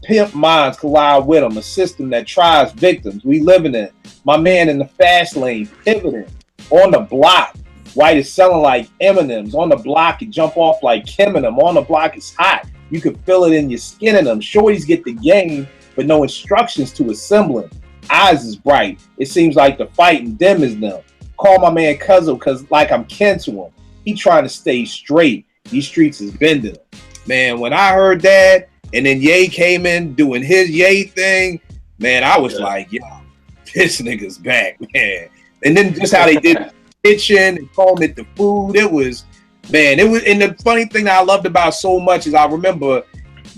S3: Pimp minds collide with them, a system that tries victims. We living in. My man in the fast lane, pivoting on the block. White is selling like M&Ms. On the block, you jump off like Kim and them. On the block, it's hot. You can feel it in your skin in them. Shorties get the game, but no instructions to assembling. Eyes is bright. It seems like the fighting dim is them. Call my man Cuzzo, cause like I'm kin to him. He trying to stay straight. These streets is bending him. Man, when I heard that, and then Ye came in doing his Ye thing, man, I was like, yo, this nigga's back, man. And then just how they did the kitchen and calling it the food, it was, and the funny thing that I loved about so much is I remember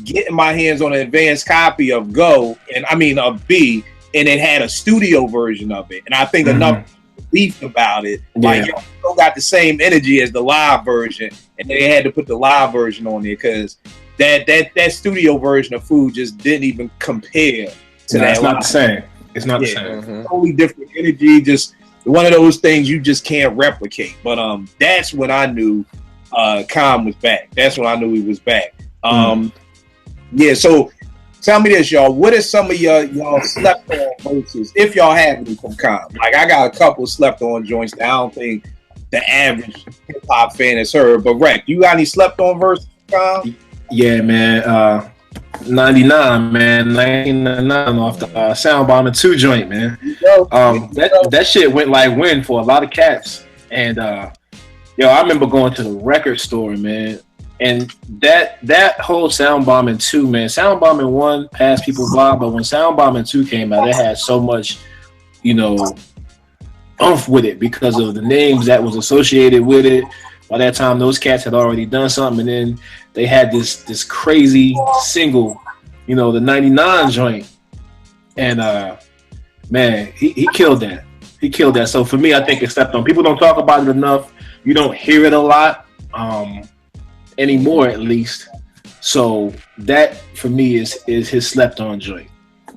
S3: getting my hands on an advanced copy of of B, and it had a studio version of it. And I think enough beef about it, like, yo, still got the same energy as the live version, and they had to put the live version on there because that studio version of Food just didn't even compare to that.
S4: It's not the same. It's not the same.
S3: Totally different energy. Just one of those things you just can't replicate. But that's when I knew Khan was back. That's when I knew he was back. Yeah. So tell me this, y'all. What are some of y'all slept on verses, if y'all have any from Khan? Like, I got a couple slept on joints that I don't think the average hip hop fan has heard. But Rec, you got any slept on verses from Khan?
S4: Yeah, man. 99, man. 99 off the Sound Bombing 2 joint, man. That shit went like wind for a lot of cats. And I remember going to the record store, man. And that whole Sound Bombing 2, man. Sound Bombing 1 passed people by, but when Sound Bombing 2 came out, it had so much, oomph with it because of the names that was associated with it. By that time, those cats had already done something, and then they had this crazy single, the 99 joint. And man, he killed that. He killed that. So for me, I think it's slept on. People don't talk about it enough. You don't hear it a lot anymore, at least. So that for me is his slept on joint.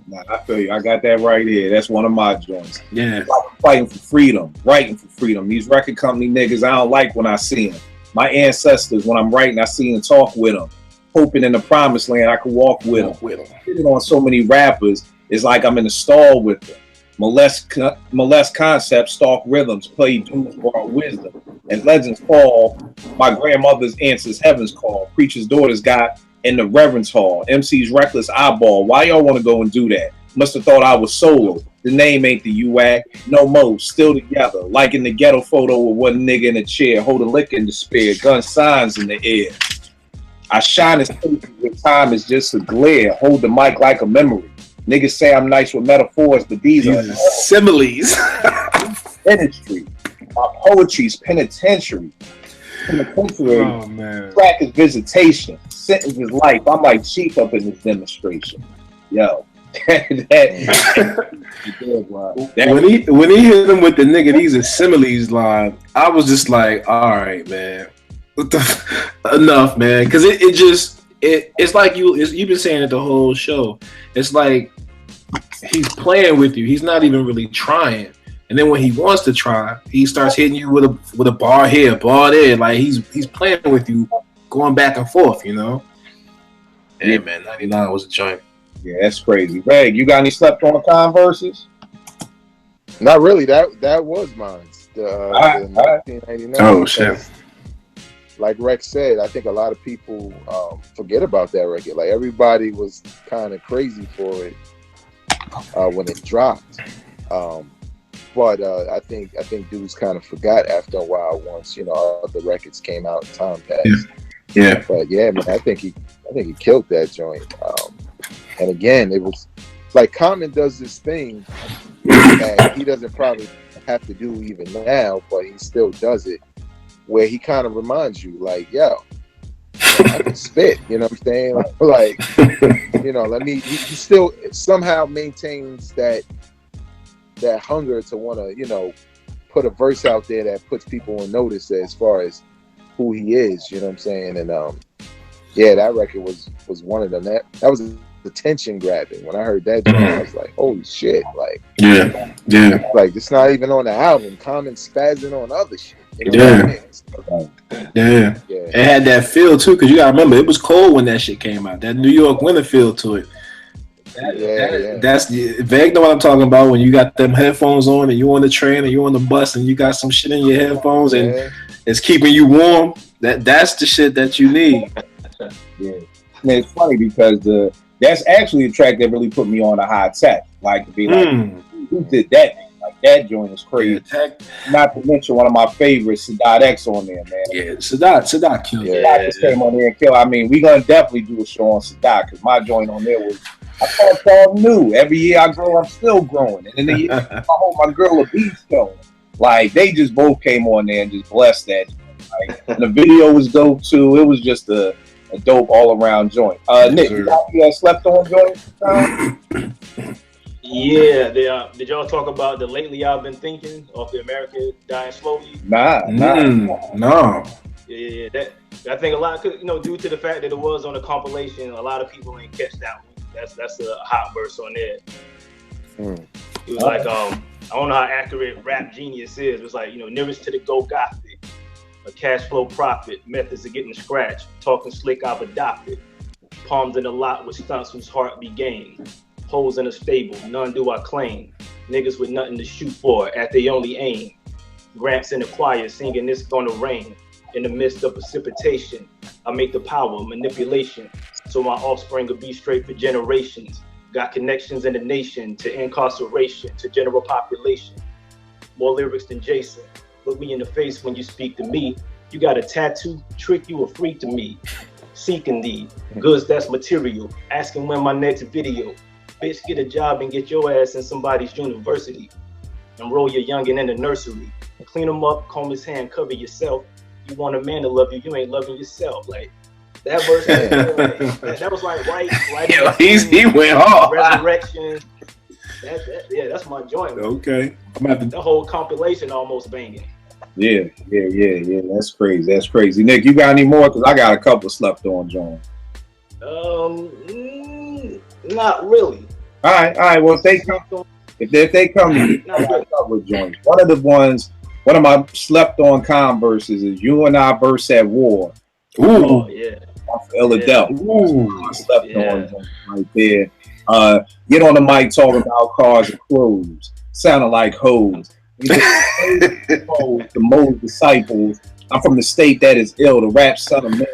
S3: Nah, I feel you. I got that right here. That's one of my joints.
S4: Yeah.
S3: Like fighting for freedom, writing for freedom. These record company niggas, I don't like when I see them. My ancestors, when I'm writing, I see and talk with them. Hoping in the promised land I could walk with them. Sitting on so many rappers, it's like I'm in a stall with them. Molest concepts, stalk rhythms, play dudes, borrow wisdom. And legends fall. My grandmother's answers heaven's call. Preacher's daughters got in the reverence hall. MC's reckless eyeball. Why y'all want to go and do that? Must have thought I was solo. The name ain't the UAC. No mo, still together. Like in the ghetto photo with one nigga in a chair, holding liquor in despair, gun signs in the air. I shine as with time is just a glare. Hold the mic like a memory. Niggas say I'm nice with metaphors, but these are
S4: similes.
S3: Ministry. My poetry's penitentiary. penitentiary.
S4: Oh man.
S3: Track his visitation, sentence his life. I'm like chief up in this demonstration. Yo. When
S4: he hit him with the nigga, these are similes line, I was just like, all right, man. Enough, man. Because it's like you've been saying it the whole show. It's like he's playing with you. He's not even really trying. And then when he wants to try, he starts hitting you with a bar here, bar there. Like he's playing with you, going back and forth, you know? Yeah, man, 99 was a joint.
S3: Yeah, that's crazy. Greg, you got any slept on Converses?
S5: Not really. That was mine. The 1999.
S4: Oh shit.
S5: Like Rex said, I think a lot of people forget about that record. Like everybody was kind of crazy for it when it dropped. But I think dudes kind of forgot after a while once other records came out and time passed.
S4: Yeah.
S5: But yeah, man, I think he killed that joint. And again, it was like Common does this thing that he doesn't probably have to do even now, but he still does it, where he kind of reminds you, like, yo, I can spit, you know what I'm saying? Like, he still somehow maintains that hunger to want to, put a verse out there that puts people on notice as far as who he is, you know what I'm saying? And that record was one of them. That was attention grabbing. When I heard that joint, I was like, holy shit, like
S4: yeah,
S5: like it's not even on the album. Common spazzing on other shit.
S4: Yeah. It had that feel too, because you gotta remember it was cold when that shit came out. That New York winter feel to it. That's vague. Know what I'm talking about? When you got them headphones on and you on the train and you on the bus and you got some shit in your headphones and it's keeping you warm. That's the shit that you need.
S3: Yeah, man, it's funny because that's actually a track that really put me on a high tech. Like to be like, who did that? Like that joint is crazy. Not to mention one of my favorites, Standout X on there, man.
S4: Yeah, Standout killed.
S3: Yeah, just came on there and killed. I mean, we gonna definitely do a show on Standout because my joint on there was. I thought y'all knew. Every year I grow, I'm still growing. And then the year I hold my girl a beat show. Like they just both came on there and just blessed that. Like, and the video was dope too. It was just a dope all around joint. Nick, you got slept on joint?
S7: Yeah, did y'all talk about the Lately I've Been Thinking off the America Dying Slowly?
S3: Nah.
S4: No.
S7: Yeah. That I think a lot, due to the fact that it was on a compilation, a lot of people ain't catch that one. That's a hot verse on there. It was like I don't know how accurate Rap Genius is. It was like nearest to the go gothic, a cash flow profit, methods of getting scratched, talking slick I've adopted, palms in a lot with stunts whose heart be gained. Holes in a stable, none do I claim. Niggas with nothing to shoot for, at they only aim. Gramps in the choir singing It's Gonna Rain. In the midst of precipitation, I make the power, manipulation, so my offspring will be straight for generations. Got connections in the nation, to incarceration, to general population. More lyrics than Jason. Look me in the face when you speak to me. You got a tattoo, trick, you a freak to me. Seeking thee, goods that's material. Asking when my next video. Bitch, get a job and get your ass in somebody's university. Enroll your youngin' in the nursery. Clean him up, comb his hand, cover yourself. You want a man to love you, you ain't loving yourself. Like that verse, that was like right.
S4: Yeah, he went hard.
S7: Resurrection. That's my joint.
S4: Okay,
S7: the whole compilation almost banging.
S3: Yeah. That's crazy. Nick, you got any more? Because I got a couple slept on joints.
S7: Not really.
S3: All right. Well, if they come to me, I got a couple of joints. One of my slept on Converses is You and I Verse at War.
S4: Ooh.
S7: Oh, yeah.
S3: Philadelphia.
S4: Ooh.
S3: I slept on right there. Get on the mic talking about cars and clothes. Sounding like hoes. The most disciples. I'm from the state that is ill. The rap son of man.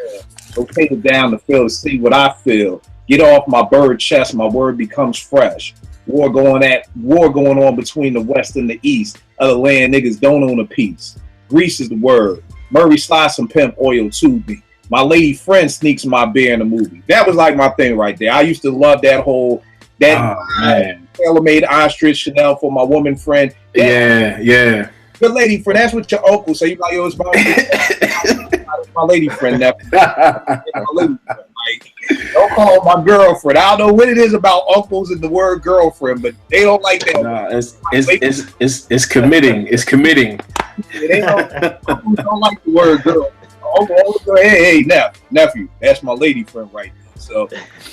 S3: Located down the field to see what I feel. Get off my bird chest. My word becomes fresh. War going on between the West and the East. Other land niggas don't own a piece. Grease is the word. Murray slides some pimp oil to me. My lady friend sneaks my beer in the movie. That was like my thing right there. I used to love that whole tailor-made ostrich Chanel for my woman friend.
S4: Yeah.
S3: Good lady friend. That's what your uncle say. You like, yo, it's my my lady friend. That's my lady friend. Like, don't call my girlfriend. I don't know what it is about uncles and the word girlfriend, but they don't like that.
S4: Nah, it's committing. It's committing.
S3: They don't like the word girl. Hey, nephew, that's my lady friend right now. So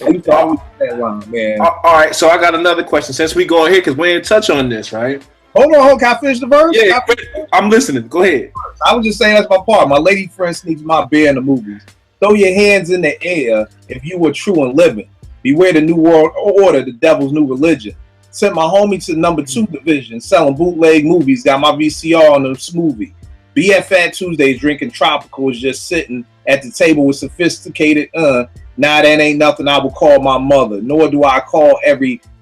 S3: we always that line, man.
S4: All right, so I got another question. Since we go ahead, because we didn't touch on this, right?
S3: Hold on, can I finish the verse?
S4: Yeah, I'm listening. Go ahead.
S3: I was just saying that's my part. My lady friend sneaks my beer in the movies. Throw your hands in the air if you were true and living. Beware the new world order, the devil's new religion. Sent my homie to number 2 division, selling bootleg movies. Got my VCR on the smoothie. BF Fat Tuesdays, drinking tropicals, just sitting at the table with sophisticated. Nah, that ain't nothing I would call my mother. Nor do I call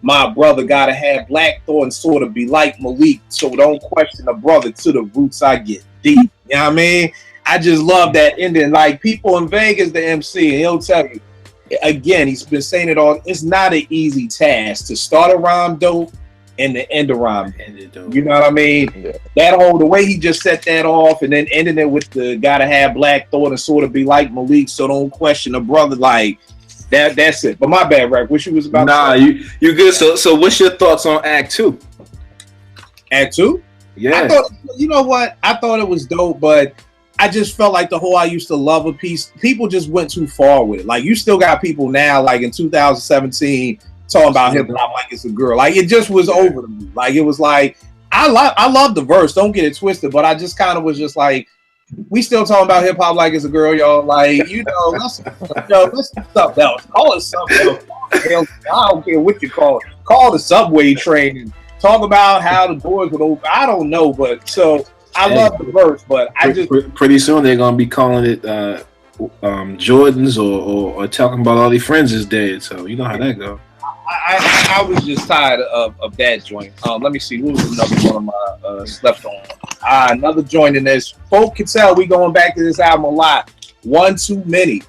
S3: my brother. Gotta have black thought and sort of be like Malik. So don't question a brother to the roots I get deep. You know what I mean? I just love that ending. Like, people in Vegas, the MC, and he'll tell you, again, he's been saying it all. It's not an easy task to start a rhyme dope and to end a rhyme. You know what I mean? Yeah. The way he just set that off and then ending it with the gotta have black thought and sort of be like Malik, so don't question a brother. Like, that's it. But my bad, Rack. What you was about to say?
S4: You good. So what's your thoughts on Act 2?
S3: Act 2?
S4: Yeah.
S3: You know what? I thought it was dope, but I just felt like the whole I used to love a piece. People just went too far with it. Like, you still got people now, like in 2017, talking about hip hop like it's a girl. Like, it just was over to me. Like, it was like, I love the verse. Don't get it twisted. But I just kind of was just like, we still talking about hip hop like it's a girl, y'all. Like, let's do something else. Call it something else. I don't care what you call it. Call the subway train and talk about how the doors would open. I don't know, but so. I love the verse, but I just
S4: pretty soon they're gonna be calling it Jordans or talking about all their friends is dead. So you know how that go.
S3: I was just tired of that joint. Let me see. What was another one of my slept on? Another joint in this. Folk can tell we going back to this album a lot. One Too Many.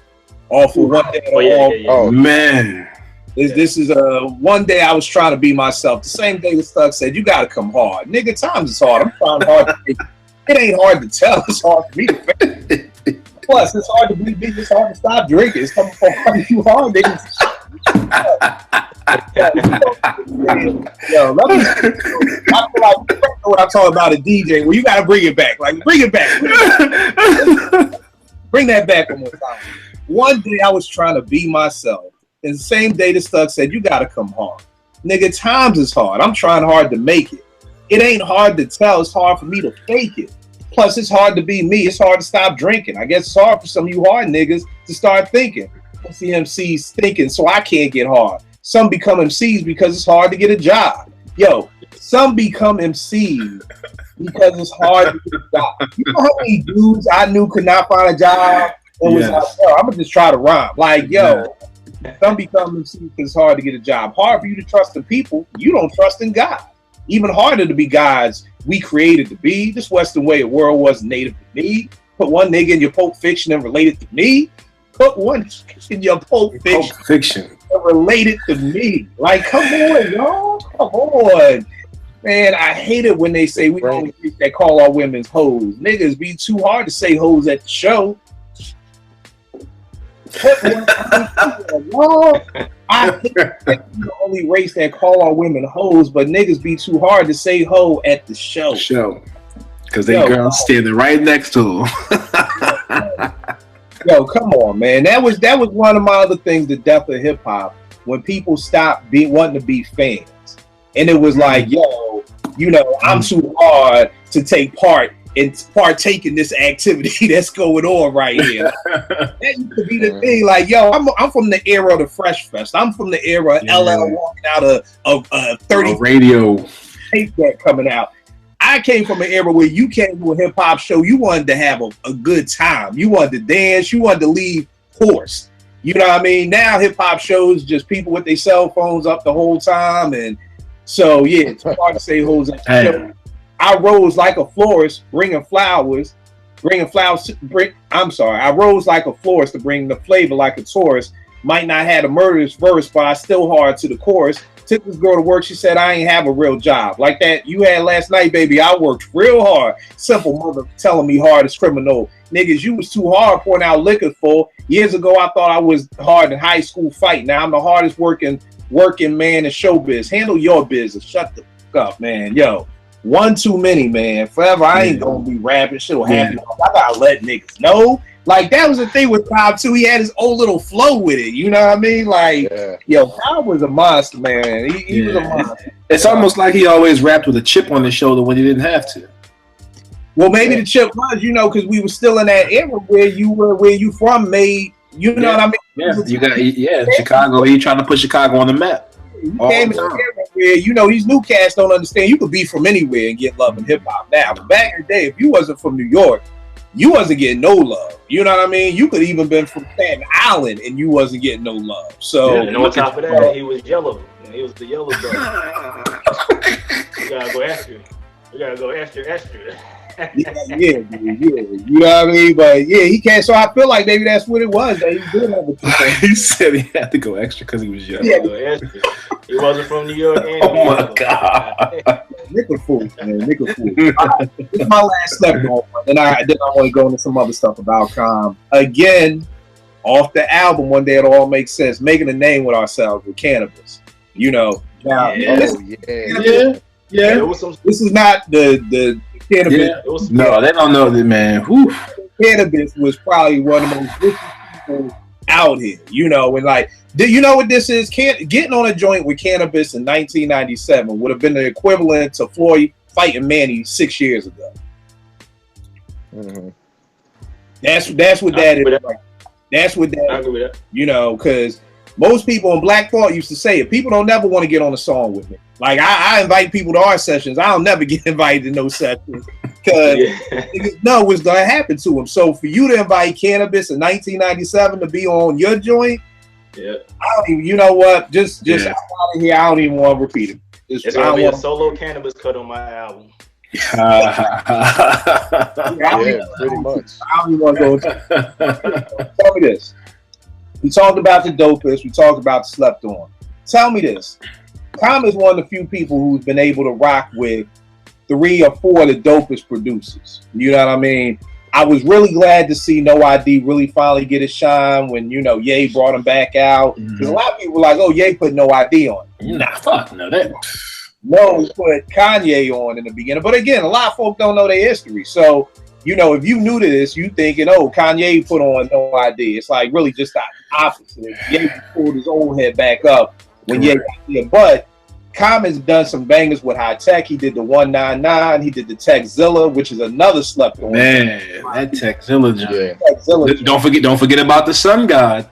S3: All for one day.
S4: Oh man.
S3: This is one day I was trying to be myself. The same day the Stuck said, you gotta come hard. Nigga, times is hard. I'm trying hard to make it. It ain't hard to tell. It's hard for me to face. Plus, it's hard to be big. It's hard to stop drinking. It's coming from you hard, niggas. Yo, let me. I feel like you know what I'm talking about a DJ. Well, you gotta bring it back. Like, bring it back. Bring that back one more time. One day I was trying to be myself. And the same day the Stuck said, you gotta come hard. Nigga, times is hard. I'm trying hard to make it. It ain't hard to tell. It's hard for me to fake it. Plus, it's hard to be me. It's hard to stop drinking. I guess it's hard for some of you hard niggas to start thinking. What's the MCs thinking? So I can't get hard. Some become MCs because it's hard to get a job. Yo, some become MCs because it's hard to get a job. You know how many dudes I knew could not find a job and was like, yo, I'm gonna just try to rhyme. Like, yo, some become MCs because it's hard to get a job. Hard for you to trust in people. You don't trust in God. Even harder to be guys we created to be. This Western way of world wasn't native to me. Put one nigga in your Pulp Fiction and related to me. Put one in your Pulp Fiction and related to me. Like, come on, y'all. Come on. Man, I hate it when they say we only that call our women's hoes. Niggas be too hard to say hoes at the show. I think that's the only race that call our women hoes, but niggas be too hard to say hoe at the show.
S4: Because they girls standing right next to them.
S3: Yo, come on, man. That was one of my other things, the death of hip hop, when people stopped wanting to be fans. And it was like, yo, I'm too hard to take part and partake in this activity that's going on right here. That used to be the thing. Like, yo, I'm from the era of the Fresh Fest. I'm from the era of LL walking out of 30
S4: radio
S3: tape deck coming out. I came from an era where you came to a hip hop show, you wanted to have a good time. You wanted to dance. You wanted to leave hoarse. You know what I mean? Now hip hop shows just people with their cell phones up the whole time, and so yeah, it's hard to say hoes at the show. I rose like a florist, bringing flowers. I rose like a florist to bring the flavor like a tourist. Might not have a murderous verse, but I still hard to the chorus. Took this girl to work. She said, I ain't have a real job. Like that you had last night, baby. I worked real hard. Simple mother telling me hard as criminal. Niggas, you was too hard pouring out liquor for. Years ago, I thought I was hard in high school fight. Now I'm the hardest working man in showbiz. Handle your business. Shut the fuck up, man. Yo, one too many, man. Forever, I ain't gonna be rapping. Shit'll happen. I gotta let niggas know. Like, that was the thing with Cobb, too. He had his own little flow with it. You know what I mean? Like, yo, Cobb was a monster, man. He was a monster.
S4: It's almost like he always rapped with a chip on his shoulder when he didn't have to.
S3: Well, maybe the chip was, you know, because we were still in that era where you from made, you know what I mean?
S4: Yeah, Chicago. He trying to put Chicago on the map.
S3: You came in an era where, you know, these new cats don't understand. You could be from anywhere and get love in hip-hop now. But back in the day, if you wasn't from New York, you wasn't getting no love. You know what I mean? You could even been from Staten Island and you wasn't getting no love. So,
S7: and on top of that, he was yellow. He was the yellow dog. You gotta go after. You gotta go after.
S3: yeah. You know what I mean? But yeah, he can't. So I feel like maybe that's what it was. That he did have a
S4: He said he had to go extra because he was young.
S3: Yeah.
S7: He wasn't from New York.
S4: Oh my God.
S3: Nickel fool, man. Nickel fool. Right, this is my last step on. Then I want to go into some other stuff about Calm. Again, off the album, One Day It All Makes Sense, making a name with ourselves with cannabis. You know. Now, this is not the cannabis.
S4: Yeah. No, they don't know that, man. Whew.
S3: Cannabis was probably one of the most vicious people out here, you know, and like, do you know what this is? Getting on a joint with cannabis in 1997 would have been the equivalent to Floyd fighting Manny 6 years ago. Mm-hmm. That's what that is. Like, that's what that is, you know, because most people in Black Thought used to say it. People don't never want to get on a song with me. Like, I invite people to our sessions. I'll never get invited to no sessions because niggas know what's going to happen to them. So for you to invite cannabis in 1997 to be on your joint, I don't even, you know what? Just out of here, I don't even want to repeat it.
S7: It's going to be a solo cannabis cut on my album.
S5: Pretty much.
S3: I don't even want to go. Tell me this. We talked about the dopest. We talked about the slept on. Tell me this. Tom is one of the few people who's been able to rock with 3 or 4 of the dopest producers. You know what I mean? I was really glad to see No ID really finally get his shine when, you know, Ye brought him back out. Because a lot of people were like, oh, Ye put No ID on.
S4: Nah, fuck no.
S3: No, he put Kanye on in the beginning. But again, a lot of folks don't know their history. So, you know, if you new to this, you thinking, oh, Kanye put on No ID. It's like really just the opposite. Ye pulled his old head back up when Ye got here. But Common's done some bangers with High Tech. He did the 199. He did the Techzilla, which is another slept on.
S4: Man, that Techzilla joint. Don't forget about the Sun God.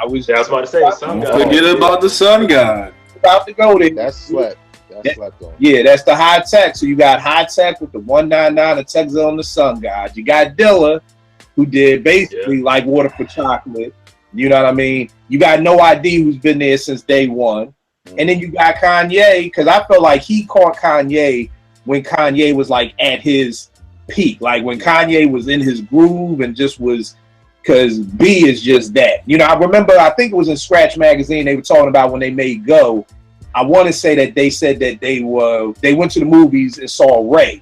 S7: I was about to say the Sun God.
S4: Don't forget about the Sun God.
S3: About to go there.
S5: That's slept. Slept on.
S3: Yeah, that's the High Tech. So you got High Tech with the 199 and Techzilla and the Sun God. You got Dilla, who did basically like Water for Chocolate. You know what I mean? You got No ID, who's been there since day one. And then you got Kanye, because I feel like he caught Kanye when Kanye was like at his peak, like when Kanye was in his groove and just was, because B is just that. You know, I remember, I think it was in Scratch Magazine, they were talking about when they made Go. I want to say that they said that they went to the movies and saw Ray.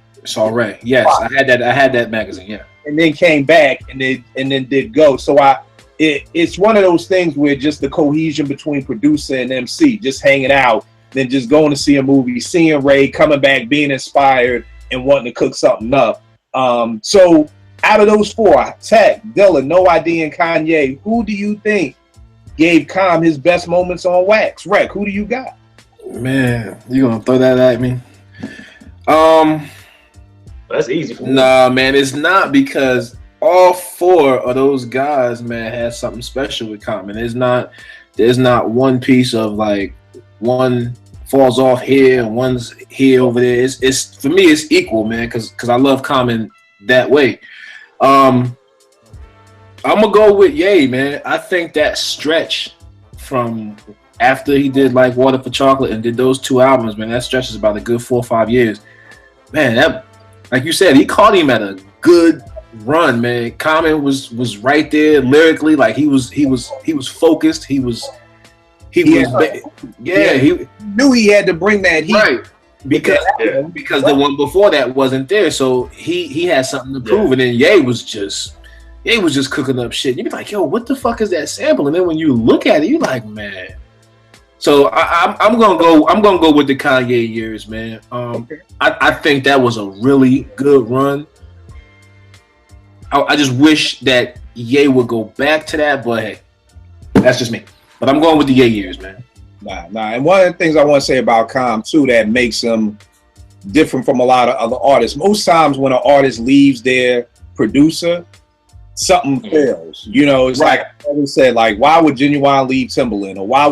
S4: Yes, I had that magazine, yeah.
S3: And then came back and then did Go. So it's one of those things where just the cohesion between producer and MC, just hanging out, then just going to see a movie, seeing Ray, coming back, being inspired, and wanting to cook something up. So out of those 4, Tech, Dilla, No ID, and Kanye, who do you think gave Calm his best moments on wax? Rec, who do you got?
S4: Man, you gonna throw that at me?
S7: That's easy for me.
S4: Nah, man, it's not, because all 4 of those guys, man, had something special in common. There's not one piece of like one falls off here and one's here over there. It's for me, it's equal, man, because I love Common that way. I'm gonna go with Ye, man. I think that stretch from after he did like Water for Chocolate and did those 2 albums, man, that stretch is about a good 4 or 5 years. Man, that, like you said, he caught him at a good run, man. Common was right there lyrically, like he was focused. He he
S3: knew he had to bring that heat.
S4: Right. Because the one before that wasn't there, so he had something to prove, and then Ye was just cooking up shit. You'd be like, yo, what the fuck is that sample? And then when you look at it, you're like, man. So I'm gonna go with the Kanye years, man. I think that was a really good run. I just wish that Ye would go back to that, but hey, that's just me. But I'm going with the Ye years, man.
S3: Nah. And one of the things I want to say about Com too that makes him different from a lot of other artists. Most times when an artist leaves their producer, something fails. You know, it's like I always said, like, why would Genuine leave Timbaland, or why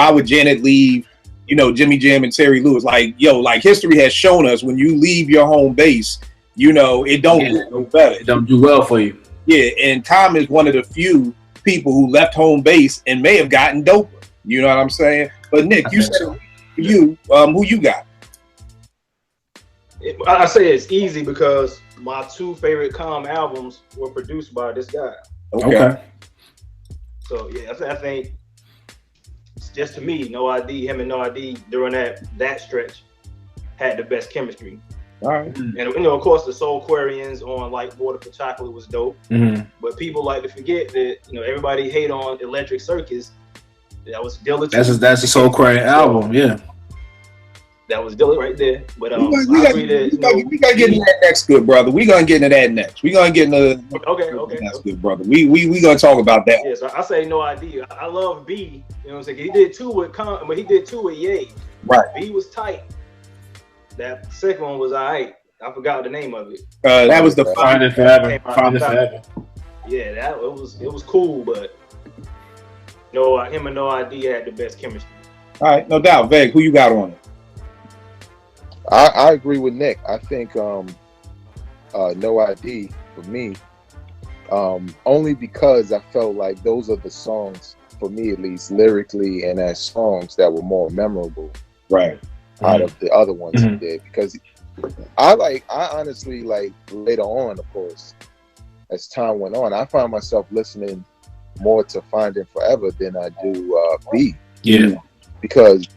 S3: would Janet leave, you know, Jimmy Jam and Terry Lewis? Like, yo, like history has shown us when you leave your home base, you know, it don't get no better.
S4: It don't do well for you.
S3: Yeah, and Com is one of the few people who left home base and may have gotten doper. You know what I'm saying? But Nick, you said who you got?
S7: I say it's easy because my two favorite Com albums were produced by this guy.
S3: Okay.
S7: So yeah, I think it's just to me, No ID, him and No ID during that stretch had the best chemistry.
S3: All right.
S7: And you know, of course, the Soulquarians on like Water for Chocolate was dope. But people like to forget that, you know, everybody hate on Electric Circus. That was Dilla.
S4: That's a Soulquarian album, yeah.
S7: That was Dilla right there. But
S3: we gotta get into that next, good brother. We gonna get into that next. We gonna get into
S7: okay.
S3: That's good, brother. We gonna talk about that.
S7: Yeah, so I say No ID. I love B. You know what I'm saying? He did two with but he did two with Ye.
S3: Right.
S7: B was tight. That second one was alright. I forgot the name of it.
S3: That was the
S4: Find It Forever. Find It Forever.
S7: Yeah, it was cool, but no, him and No ID had the best chemistry.
S3: All right, no doubt. Veg, who you got on it?
S5: I agree with Nick. I think No ID for me, only because I felt like those are the songs, for me at least, lyrically and as songs that were more memorable.
S3: Right.
S5: Out of the other ones he did. Because I honestly, like, later on, of course, as time went on, I found myself listening more to Finding Forever than I do B.
S4: Yeah.
S5: Because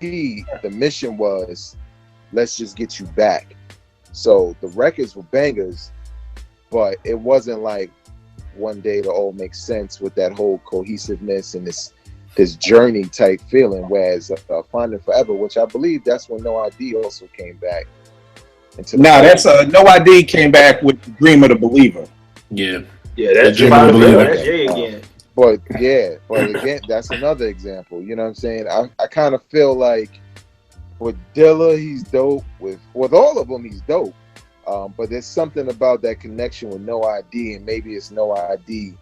S5: the mission was, let's just get you back. So the records were bangers, but it wasn't like One Day to All Make Sense with that whole cohesiveness and this journey type feeling. Whereas Finding Forever, which I believe that's when No ID also came back.
S3: That's No ID came back with the Dream of the Believer.
S4: Yeah.
S7: Yeah, that's
S4: Dream of the Believer.
S7: That's Ye again.
S5: But again, that's another example. You know what I'm saying? I kind of feel like with Dilla, he's dope. With all of them, he's dope. But there's something about that connection with No ID, and maybe it's No ID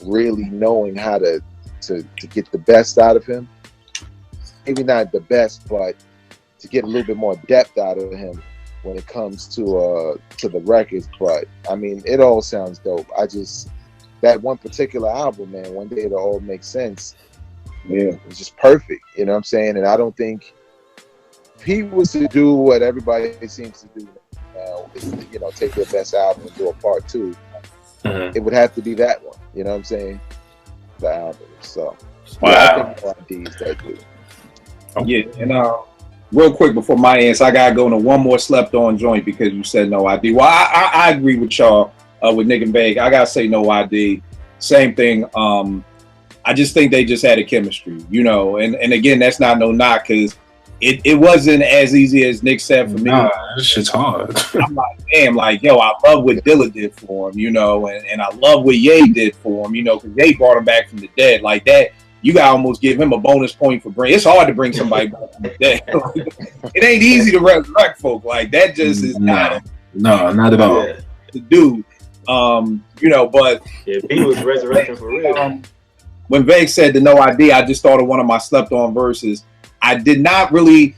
S5: really knowing how to get the best out of him. Maybe not the best, but to get a little bit more depth out of him when it comes to the records. But I mean, it all sounds dope. That one particular album, man, One Day to All Make Sense. Yeah, it's just perfect. You know what I'm saying? And I don't think if he was to do what everybody seems to do now, is, you know, take their best album and do a part two, it would have to be that one. You know what I'm saying? The album. So
S4: wow.
S5: I think No ID is that good.
S3: Yeah, and real quick before my answer, I gotta go into one more slept on joint because you said No ID. Well, I agree with y'all with Nick and Veg. I gotta say No ID. Same thing. I just think they just had a chemistry, you know, and again, that's not no knock because it wasn't as easy as Nick said for me.
S4: Nah, this shit's hard.
S3: I'm like, damn, like, yo, I love what Dilla did for him, you know, and I love what Ye did for him, you know, because Ye brought him back from the dead. Like that, you gotta almost give him a bonus point for bringing. It's hard to bring somebody back from the dead. It ain't easy to resurrect folk. Like that just is not
S4: at all.
S3: To do. You know, but
S7: yeah, he was resurrecting for real.
S3: When Veg said the No ID, I just thought of one of my slept on verses. I did not really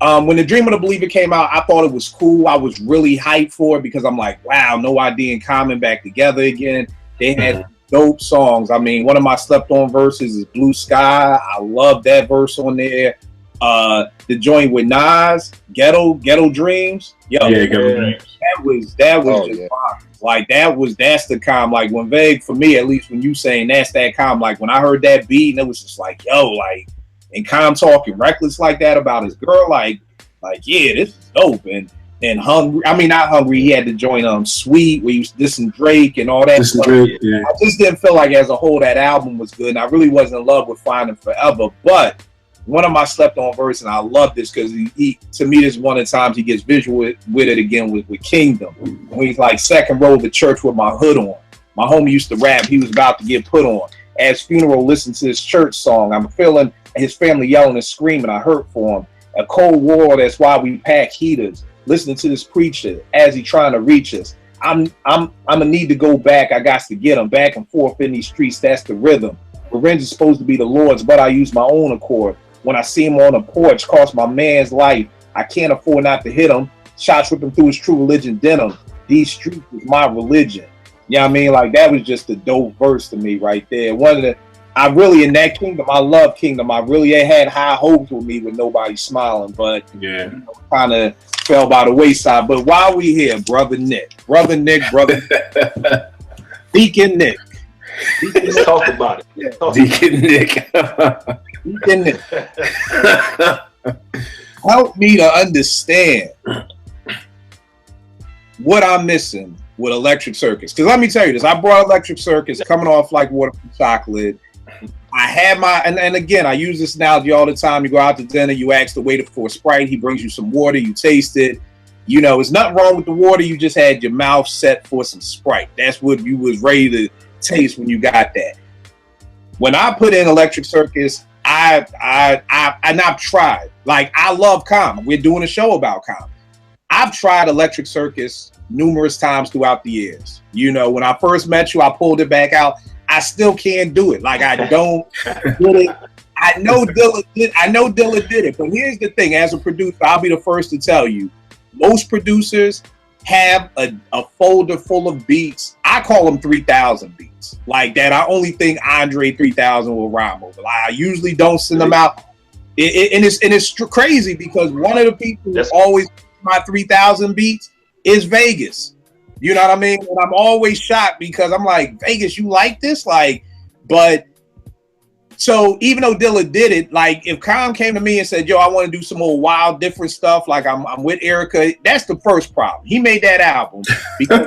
S3: when the Dream of the Believer came out, I thought it was cool. I was really hyped for it because I'm like, wow, No ID and Common back together again. They had dope songs. I mean, one of my slept on verses is Blue Sky. I love that verse on there. The joint with Nas, Ghetto Dreams. Yo,
S4: Yeah, Ghetto Dreams.
S3: That was just fire. Like that's the calm. Like when Vague, for me at least, when you saying that's that calm. Like when I heard that beat, and it was just like, yo, like, and Calm talking reckless like that about his girl, like yeah, this is dope. And Hungry, I mean not Hungry, he had to join Sweet where he was dissing Drake and all that stuff.
S4: Yeah.
S3: I just didn't feel like as a whole that album was good, and I really wasn't in love with Finding Forever. But one of my slept on verse, and I love this because he to me, this is one of the times he gets visual with it again with Kingdom. When he's like, second row of the church with my hood on. My homie used to rap, he was about to get put on. As funeral, listen to this church song. I'm feeling his family yelling and screaming. I hurt for him. A cold war, that's why we pack heaters. Listening to this preacher as he trying to reach us. I'm gonna need to go back. I got to get him back and forth in these streets. That's the rhythm. Revenge is supposed to be the Lord's, but I use my own accord. When I see him on the porch, cost my man's life. I can't afford not to hit him. Shots ripping through his true religion denim. These streets is my religion. You know what I mean? Like that was just a dope verse to me right there. I really, in that Kingdom, I love Kingdom. I really had high hopes with me with nobody smiling, but
S4: yeah,
S3: kind of fell by the wayside. But while we here, brother Nick, Deacon Nick.
S7: Let's talk about it.
S3: Yeah.
S4: Deacon Nick.
S3: Deacon Nick. Help me to understand what I'm missing with Electric Circus. Because let me tell you this, I brought Electric Circus coming off like water from chocolate. I had my, and again, I use this analogy all the time. You go out to dinner, you ask the waiter for a Sprite, he brings you some water, you taste it. You know, there's nothing wrong with the water, you just had your mouth set for some Sprite. That's what you was ready to taste when you got that. When I put in Electric Circus, I've tried. Like, I love Calm. We're doing a show about Calm. I've tried Electric Circus numerous times throughout the years. You know, when I first met you, I pulled it back out. I still can't do it. Like, I don't get it. I know Dilla did it. But here's the thing. As a producer, I'll be the first to tell you, most producers have a folder full of beats. I call them 3,000 beats. Like that, I only think Andre 3000 will rhyme over. Like, I usually don't send them out. It's crazy because one of the people who always my 3,000 beats is Vegas. You know what I mean? And I'm always shocked because I'm like, Vegas, you like this? Like, but so even though Dilla did it, like if Calm came to me and said, yo, I want to do some more wild, different stuff, like I'm with Erykah, that's the first problem. He made that album because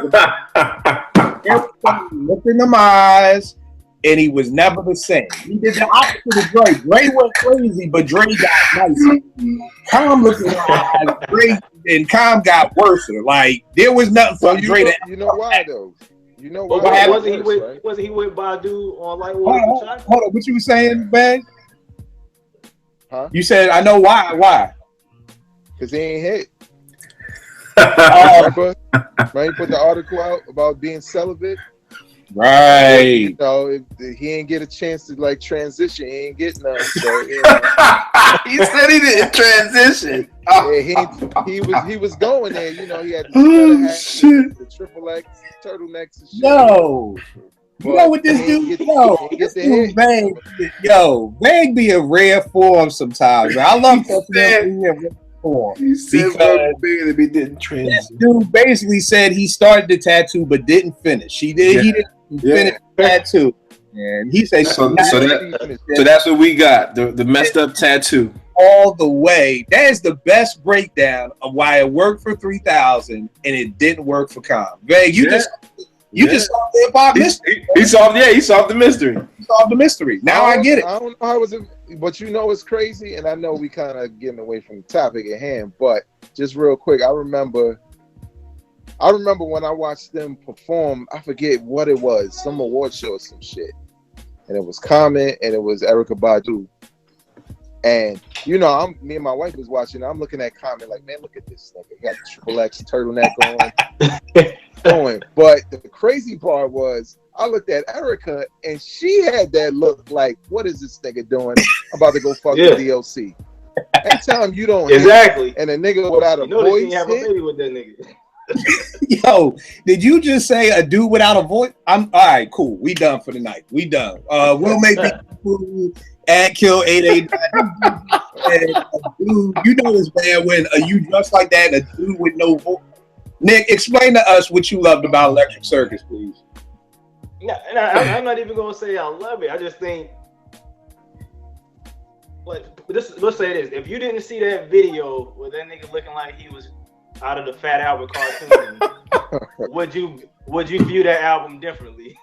S3: everybody looked in them eyes and he was never the same. He did the opposite of Dre. Dre went crazy, but Dre got nicer. Calm looked in the eyes, Dre and Calm got worse. Like there was nothing for Dre to.
S5: You know why though? You know why?
S7: Wasn't he with Badu on Light Water?
S3: Hold on, what you were saying, Bang?
S5: Huh?
S3: You said I know why. Why?
S5: Because he ain't hit. Remember? Right? He put the article out about being celibate.
S3: Right.
S5: You know, if he ain't get a chance to like transition, he ain't getting none. So, you know.
S4: He said he didn't transition.
S5: Yeah, he was going there. You know, he had the triple X turtlenecks and shit.
S3: Yo, you know what this dude? Vag be in rare form sometimes. Man. I love that.
S4: He said because he didn't transition.
S3: This dude basically said he started the tattoo but didn't finish. He didn't finish the tattoo. And he said
S4: so that's what we got. The messed up tattoo.
S3: All the way. That is the best breakdown of why it worked for 3000 and it didn't work for Calm. Vag, you just solved the hip hop mystery.
S4: He solved the mystery.
S3: He solved the mystery. Now I get it.
S5: I don't know how it was, but you know it's crazy, and I know we kind of getting away from the topic at hand, but just real quick, I remember when I watched them perform, I forget what it was, some award show or some shit. And it was Common and it was Erykah Badu. And you know, me and my wife was watching. I'm looking at Common like, man, look at this nigga. He got the triple X turtleneck on. But the crazy part was, I looked at Erykah and she had that look like, what is this nigga doing? I'm about to go fuck the DLC. That time you don't
S7: exactly.
S5: And a nigga without a voice. You have a
S7: baby with that nigga.
S3: Yo, did you just say a dude without a voice? All right, cool. We done for the night. We done. We'll make people at Kill 889. when a dude, you know this man when you dressed like that and a dude with no voice. Nick, explain to us what you loved about Electric Circus, please.
S7: I'm not even gonna say I love it. I just think, let's say this: if you didn't see that video with that nigga looking like he was out of the Fat Albert cartoon, would you view that album differently?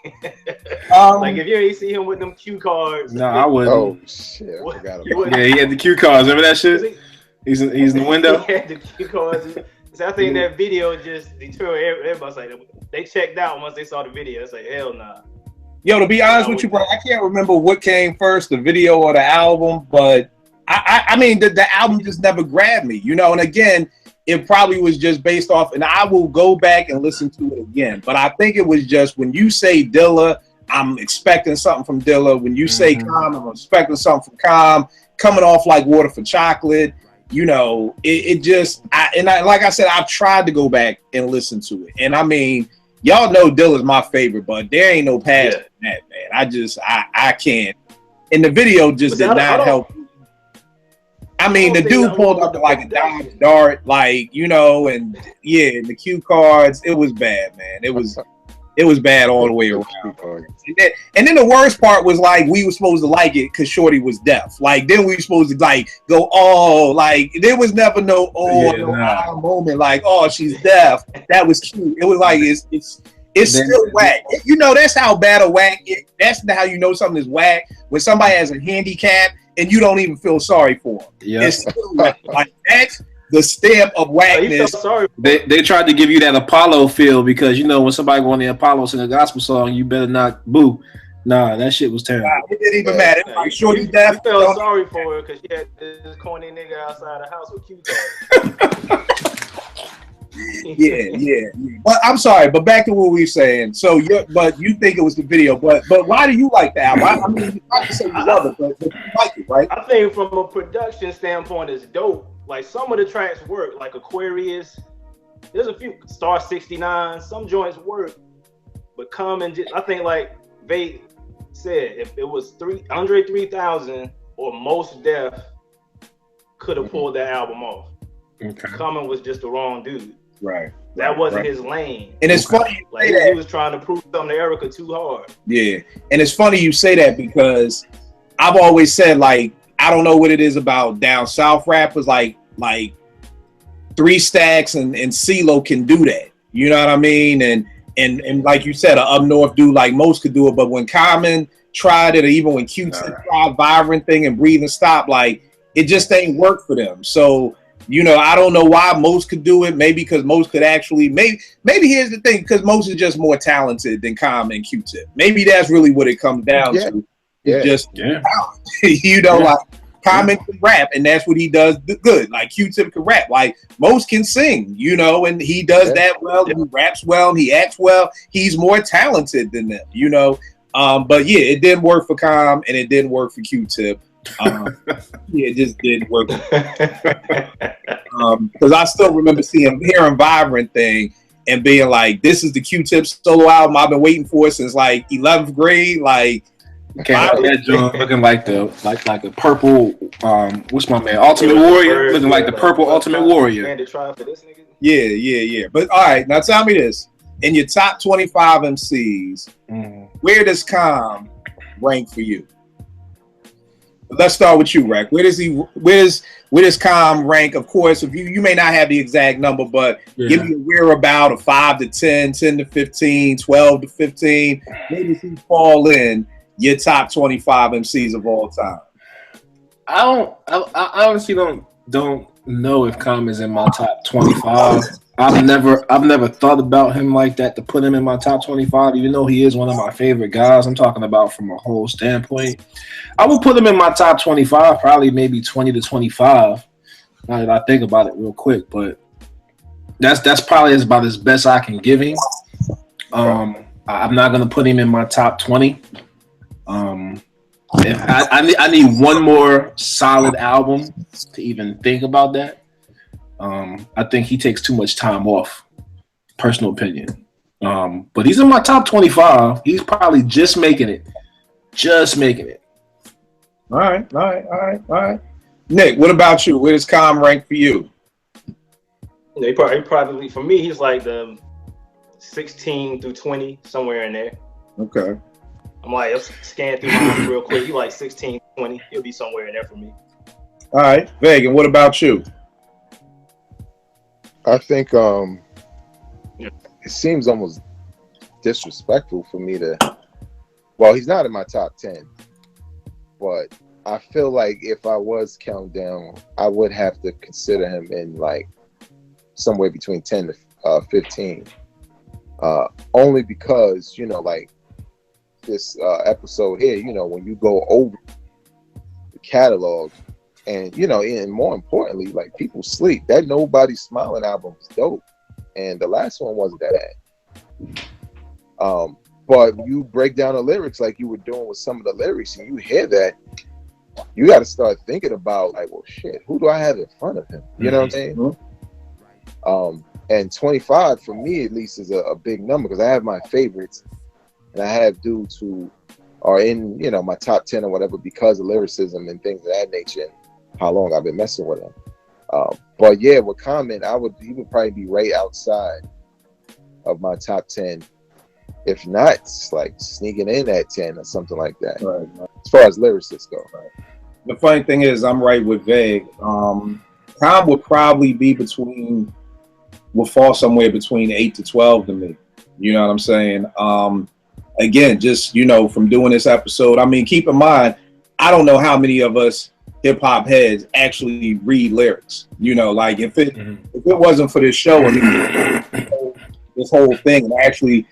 S7: Like if you ain't see him with them cue cards.
S4: No, I wouldn't.
S5: Oh shit! I forgot about
S4: Yeah, he had the cue cards. Remember that shit? He's in the window.
S7: He had the cue cards. So I think that video just deterred everybody. Like they checked out once they saw the video. It's like hell nah.
S3: Yo, to be honest with you, bro, I can't remember what came first, the video or the album, but I mean the album just never grabbed me, you know. And again, it probably was just based off, and I will go back and listen to it again. But I think it was just when you say Dilla, I'm expecting something from Dilla. When you say Calm, I'm expecting something from Calm. Coming off like Water for Chocolate. You know, it just, like I said, I've tried to go back and listen to it. And I mean, y'all know Dilla's my favorite, but there ain't no past that, man. I can't. And the video just did not help. I mean, the dude pulled up to like a Dodge Dart, like, you know, and yeah, the cue cards, it was bad, man. It was bad all the way around. And then the worst part was like we were supposed to like it because Shorty was deaf. Like then we were supposed to like go, oh, like there was never no moment like, oh, she's deaf. That was cute. It was like it's still whack. You know, that's how bad a whack is. That's how you know something is whack when somebody has a handicap and you don't even feel sorry for them. Yeah. It's still whack. Like that's the stamp of whackness.
S4: They tried to give you that Apollo feel because, you know, when somebody go on the Apollo sing a gospel song, you better not boo. Nah, that shit was terrible.
S3: It didn't even matter. Like, Shorty deaf.
S7: You felt sorry for her because she had this corny nigga outside the house with cute.
S3: yeah. But I'm sorry, but back to what we were saying. So, you think it was the video, but why do you like the album? I mean, I can say you love it, but you like it, right?
S7: I think from a production standpoint, it's dope. Like some of the tracks work, like Aquarius. There's a few Star 69. Some joints work, but I think like Vate said, if it was Andre 3000 or Most Def could have pulled that album off. Okay. Common was just the wrong dude.
S3: Right.
S7: That wasn't his lane.
S3: And it's funny
S7: like he was trying to prove something to Erykah too hard.
S3: Yeah. And it's funny you say that because I've always said, like, I don't know what it is about down south rappers like 3 Stacks and CeeLo can do that. You know what I mean? And like you said, an up north dude like Most could do it, but when Common tried it, or even when Q-Tip tried Vibrant Thing and Breathe and Stop, like it just ain't work for them. So, you know, I don't know why Most could do it. Maybe because Most could actually, maybe here's the thing, because Most is just more talented than Common and Q-Tip. Maybe that's really what it comes down to. Just talent. You know, like Common can rap, and that's what he does good. Like Q-Tip can rap. Like Most can sing, you know, and he does that well. And he raps well, and he acts well. He's more talented than them, you know. But yeah, it didn't work for Com, and it didn't work for Q-Tip. It just didn't work. Because I still remember hearing Vibrant Thing and being like, "This is the Q-Tip solo album I've been waiting for since like 11th grade." Like.
S4: That joint looking like a purple what's my man Ultimate Warrior, looking like the purple Ultimate Warrior.
S3: Yeah. But all right, now tell me this: in your top 25 MCs, where does Com rank for you? Let's start with you, Rec. Where does Com rank? Of course, if you may not have the exact number, but give me a whereabout of 5 to 10, 10 to 15, 12 to 15. Where does he fall in your top 25 MCs of all time?
S4: I honestly don't know if Com is in my top 25. I've never thought about him like that to put him in my top 25, even though he is one of my favorite guys. I'm talking about from a whole standpoint. I would put him in my top 25, probably maybe 20 to 25. Now that I think about it real quick, but that's probably about as best I can give him. I'm not gonna put him in my top 20. I need one more solid album to even think about that. I think he takes too much time off. Personal opinion. But he's in my top 25. He's probably just making it. All right.
S3: Nick, what about you? Where does Calm rank for you?
S7: He probably for me, he's like the 16 through 20, somewhere in there.
S3: Okay.
S7: I'm like, let's scan through mine real quick. He like 16, 20. He'll be somewhere in there for me.
S3: All right, Vegan, what about you?
S5: I think it seems almost disrespectful for me to. Well, he's not in my top 10, but I feel like if I was counting down, I would have to consider him in like somewhere between 10 to 15. Only because, you know, like this episode here, you know, when you go over the catalog and, you know, and more importantly, like people sleep. That Nobody Smiling album is dope. And the last one wasn't that bad. But you break down the lyrics like you were doing with some of the lyrics and you hear that, you got to start thinking about like, well, shit, who do I have in front of him? You know what I'm saying? And 25 for me at least is a big number because I have my favorites and I have dudes who are in, you know, my top 10 or whatever because of lyricism and things of that nature and how long I've been messing with them. But yeah, with Common, he would probably be right outside of my top 10. If not, it's like sneaking in at 10 or something like that.
S3: Right.
S5: As far as lyricists go. Right.
S3: The funny thing is, I'm right with Veg. Calm would probably be will fall somewhere between 8 to 12 to me. You know what I'm saying? Again, just, you know, from doing this episode, I mean, keep in mind, I don't know how many of us hip hop heads actually read lyrics. You know, like if it wasn't for this show, I mean, this whole thing, and actually,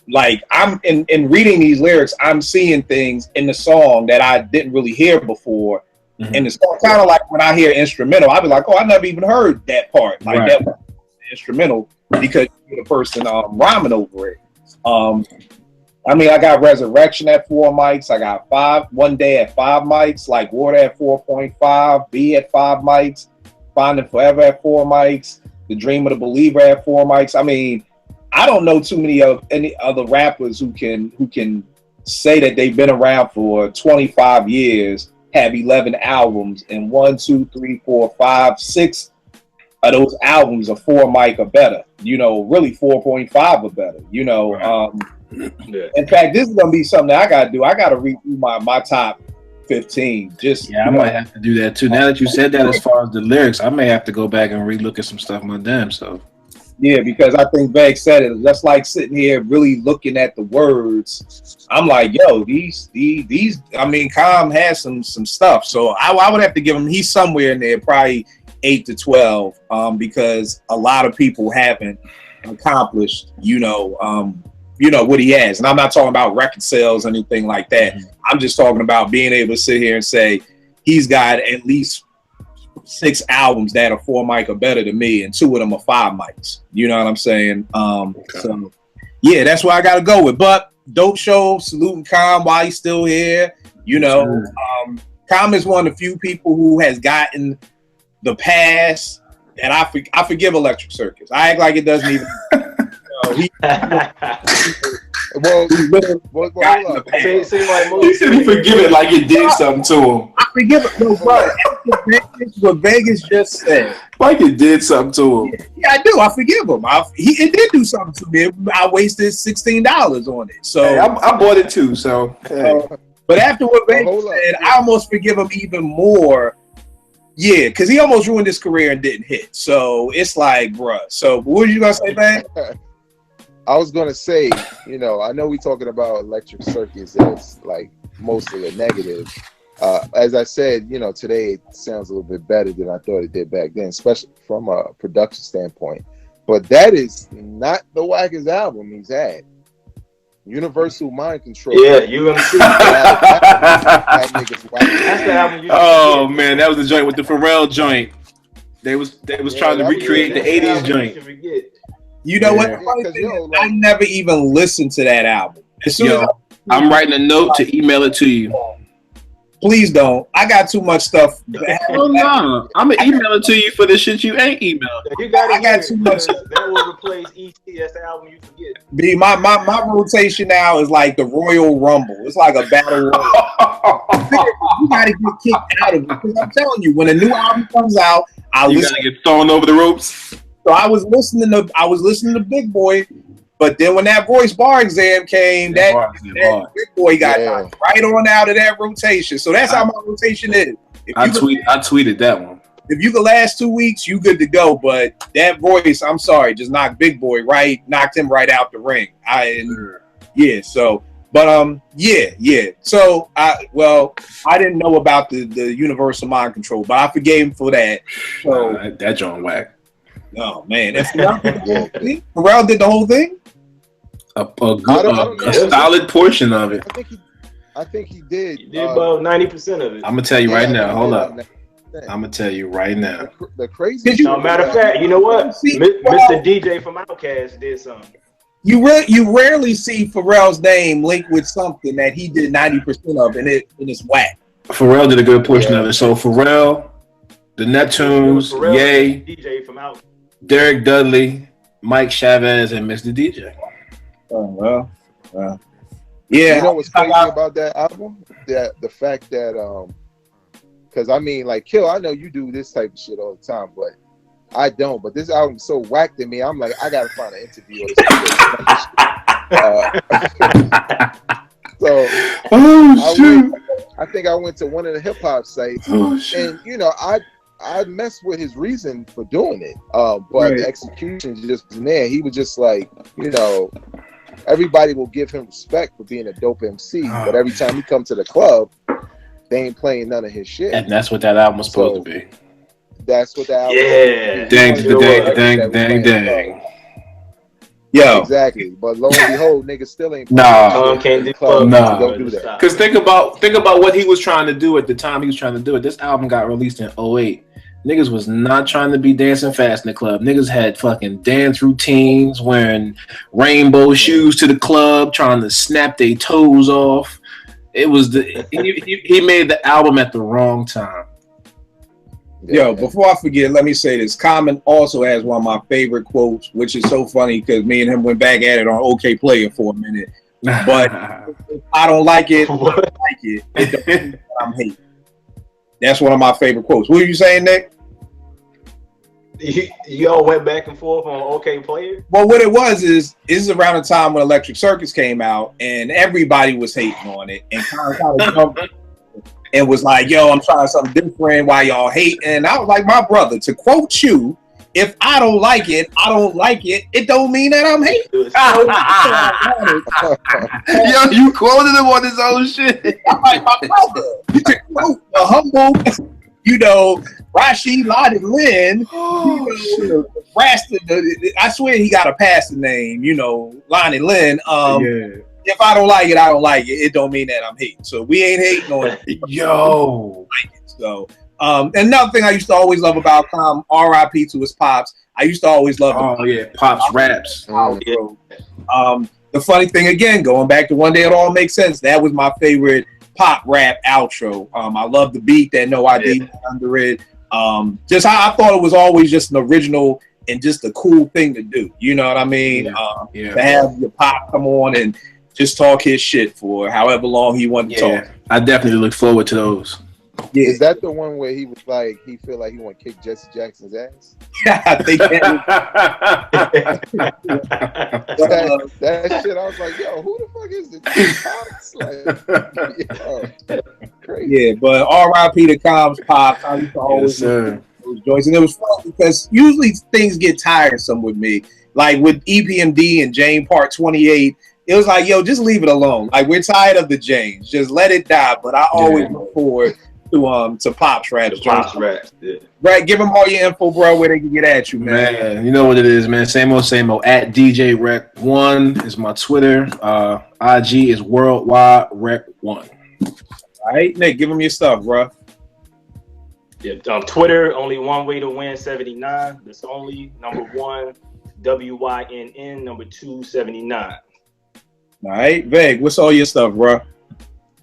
S3: like I'm in reading these lyrics, I'm seeing things in the song that I didn't really hear before. And it's kind of like when I hear instrumental, I'll be like, oh, I never even heard that part. Like that was instrumental because you're the person rhyming over it. I mean, I got Resurrection at 4 mics. I got One Day at 5 mics, like Water at 4.5, B at 5 mics, Finding Forever at 4 mics, The Dream of the Believer at 4 mics. I mean, I don't know too many of any other rappers who can say that they've been around for 25 years, have 11 albums, and 1, 2, 3, 4, 5, 6 of those albums are 4 mic or better. You know, really 4.5 or better. You know, in fact, this is gonna be something that I gotta do. I gotta read through my top 15.
S4: I might have to do that too. Now that you said that, as far as the lyrics, I may have to go back and relook at some stuff my damn self.
S3: Yeah, because I think Veg said it. Just like sitting here really looking at the words, I'm like, yo, these. I mean, Calm has some stuff, so I would have to give him. He's somewhere in there, probably 8 to 12, because a lot of people haven't accomplished, you know, what he has. And I'm not talking about record sales or anything like that. I'm just talking about being able to sit here and say he's got at least 6 albums that are 4 mic or better than me, and 2 of them are 5 mics. You know what I'm saying? So yeah, that's what I got to go with. But dope show, saluting Calm while he's still here. You know, Calm is one of the few people who has gotten the pass, and I forgive Electric Circus. I act like it doesn't even. He
S4: said he forgive it like it did something to him.
S3: I forgive it, no, bro. What Vegas just said,
S4: like it did something to him.
S3: Yeah, I do. I forgive him. It did do something to me. I wasted $16 on it. So
S4: I bought it too. So,
S3: but after what Vegas said, I almost forgive him even more. Yeah, because he almost ruined his career and didn't hit. So it's like, bruh. So what were you gonna say, man?
S5: I was gonna say, you know, I know we're talking about Electric Circus as like mostly a negative. As I said, you know, today it sounds a little bit better than I thought it did back then, especially from a production standpoint. But that is not the wackest album he's had. Universal Mind Control.
S7: Yeah, UMC.
S5: That's
S7: the album.
S4: Oh man, that was the joint with the Pharrell joint. They was trying to recreate the '80s joint.
S3: You know what? I never even listened to that album.
S4: I'm writing a note to email it to you.
S3: Please don't. I got too much stuff.
S4: Oh no, I'm gonna email it to you for the shit you ain't emailed.
S7: You got
S3: I got too much.
S7: That will replace ET. That's the album you forget.
S3: B, my rotation now is like the Royal Rumble. It's like a battle royal. You gotta get kicked out of it. Because I'm telling you, when a new album comes out,
S4: You gotta get thrown over the ropes.
S3: So I was listening to Big Boy, but then when that voice bar exam came, that Big Boy got knocked right on out of that rotation. So that's how my rotation is.
S4: I tweeted that one.
S3: If you could last 2 weeks, you good to go. But that voice, I'm sorry, just knocked Big Boy knocked him right out the ring. So I didn't know about the universal mind control, but I forgave him for that. So
S4: that John whack.
S3: Oh man, Pharrell did the whole thing.
S4: A solid portion of it.
S5: I think he did.
S7: He did about 90% of it.
S4: I'm gonna tell you right now. Hold up. I'm gonna tell you right now.
S5: The crazy.
S7: Matter of fact, you know what? Mr. DJ from Outkast did something.
S3: You rarely see Pharrell's name linked with something that he did 90% of, and it's whack.
S4: Pharrell did a good portion of it. So Pharrell, the Neptunes, Ye,
S7: DJ from Outkast,
S4: Derek Dudley, Mike Chavez, and Mr. DJ.
S3: Oh well. Yeah.
S5: You know what's crazy about that album? That the fact that because I mean, like, Kill, I know you do this type of shit all the time, but I don't. But this album's so whacked to me, I'm like, I gotta find an interview. I think I went to one of the hip hop sites, and you know, I messed with his reason for doing it, but the execution just wasn't there. He was just like, you know, everybody will give him respect for being a dope MC, but every time he come to the club, they ain't playing none of his shit.
S4: And that's what that album was supposed to be.
S5: That's what the album
S4: dang.
S3: Yo.
S5: Exactly. But lo and behold, niggas still ain't
S4: don't
S5: do that.
S4: Because think about what he was trying to do at the time he was trying to do it. This album got released in 2008. Niggas was not trying to be dancing fast in the club. Niggas had fucking dance routines, wearing rainbow shoes to the club, trying to snap their toes off. It was he made the album at the wrong time.
S3: Yo, before I forget, let me say this. Common also has one of my favorite quotes, which is so funny because me and him went back at it on OK Player for a minute. But if I don't like it, I don't like it. It don't mean that I'm hating. That's one of my favorite quotes. What are you saying, Nick?
S7: You all went back and forth on OK Player?
S3: Well, what it was is around the time when Electric Circus came out and everybody was hating on it and kind of jumped and was like, yo, I'm trying something different. Why y'all hate? And I was like, my brother, to quote you, if I don't like it, I don't like it. It don't mean that I'm hating.
S4: Yo, you quoted him on his own shit.
S3: I'm like, my brother, you can quote a humble, you know, Rashid Lottie Lynn. I swear he got a passing name, you know, Lonnie Lynn. If I don't like it, I don't like it. It don't mean that I'm hating. So we ain't hating on it.
S4: Yo.
S3: So another thing I used to always love about R.I.P. to his pops. I used to always love
S4: Pops raps.
S3: The funny thing again, going back to One Day It All Makes Sense, that was my favorite pop rap outro. I love the beat that No ID under it. Just how I thought it was always just an original and just a cool thing to do. You know what I mean? To have your pop come on and just talk his shit for however long he wanted to talk.
S4: I definitely look forward to those.
S5: Yeah. Is that the one where he was like, he feel like he want to kick Jesse Jackson's ass?
S3: I think
S5: that shit, I was like, yo, who the fuck is this? Crazy.
S3: Yeah, but R.I.P. to Cobb's Pops. I used to always those joints, and it was fun because usually things get tiresome with me. Like with EPMD and Jane Part 28, it was like, yo, just leave it alone. Like, we're tired of the James. Just let it die. But I always look forward to Pops Raps. Right, give them all your info, bro, where they can get at you, man.
S4: You know what it is, man. Same old. At DJ Rec 1 is my Twitter. IG is Worldwide Rec 1.
S3: All right, Nick, give them your stuff, bro.
S7: Yeah, Twitter, only one way to win 79. That's only number 1, WYNN, number 2, 79.
S3: All right, Veg, what's all your stuff, bro?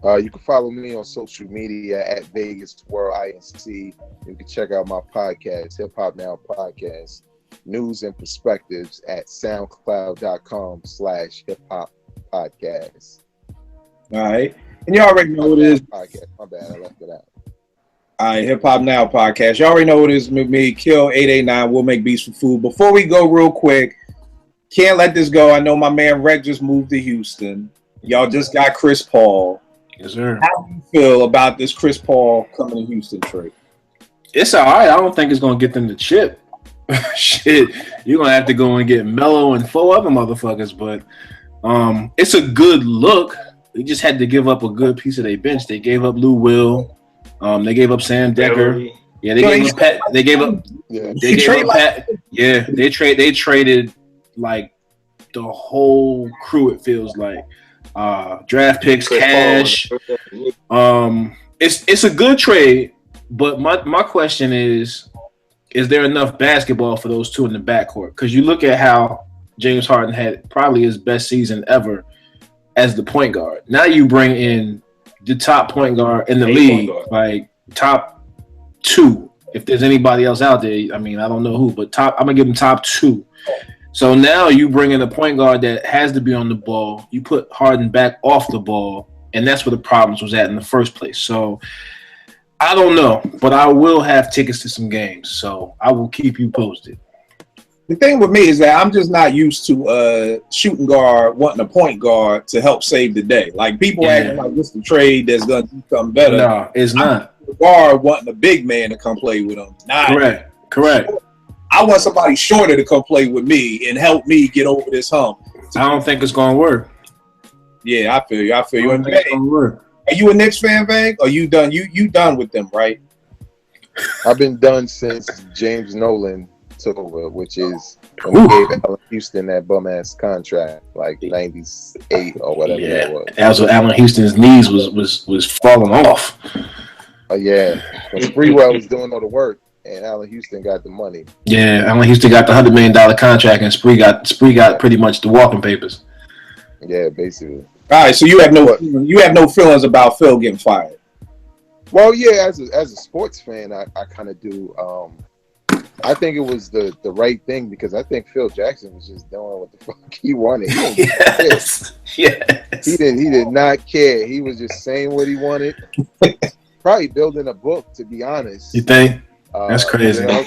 S5: You can follow me on social media at Vegas World INC. You can check out my podcast, Hip Hop Now Podcast, News and Perspectives at soundcloud.com/hip hop podcast.
S3: All right. And you already know what it is.
S5: Podcast. My bad, I left it out.
S3: All right, Hip Hop Now Podcast. You already know what it is with me. Kill 889. We'll make beats for food. Before we go real quick, can't let this go. I know my man Rec just moved to Houston. Y'all just got Chris Paul.
S4: Yes, sir.
S3: How do you feel about this Chris Paul coming to Houston trade?
S4: It's all right. I don't think it's going to get them the chip. Shit, you're going to have to go and get Melo and 4 other motherfuckers. But it's a good look. They just had to give up a good piece of their bench. They gave up Lou Will. They gave up Sam Decker. Yeah, they gave up Pat. They gave up.
S5: Yeah.
S4: They gave up Pat. Yeah, they traded like the whole crew. It feels like draft picks, cash. It's a good trade, but my question is there enough basketball for those two in the backcourt? Because you look at how James Harden had probably his best season ever as the point guard. Now you bring in the top point guard in the league, like top 2. If there's anybody else out there, I mean, I don't know who, but I'm gonna give them top 2. So now you bring in a point guard that has to be on the ball. You put Harden back off the ball, and that's where the problems was at in the first place. So I don't know, but I will have tickets to some games, so I will keep you posted.
S3: The thing with me is that I'm just not used to a shooting guard wanting a point guard to help save the day. Like people acting like this is the trade that's going to do something better.
S4: No, it's not.
S3: A guard wanting a big man to come play with him.
S4: Correct.
S3: I want somebody shorter to come play with me and help me get over this hump.
S4: I don't think it's going to work.
S3: Yeah, I feel you.
S4: Are you
S3: a Knicks fan, Vang? Are you done? You done with them, right?
S5: I've been done since James Nolan took over, which is when he gave Allen Houston that bum ass contract, like 98 or whatever that was.
S4: As Allen Houston's knees was falling off.
S5: Yeah, when Sprewell was doing all the work, and Allen Houston got the money.
S4: Yeah, Allen Houston got the $100 million contract, and Spree got pretty much the walking papers.
S5: Yeah, basically.
S3: All right, so you have no feelings about Phil getting fired.
S5: Well, yeah, as a sports fan, I kind of do. I think it was the right thing because I think Phil Jackson was just doing what the fuck he wanted. He
S4: Yes.
S5: He did not care. He was just saying what he wanted. Probably building a book, to be honest.
S4: You think? That's crazy.
S5: You know,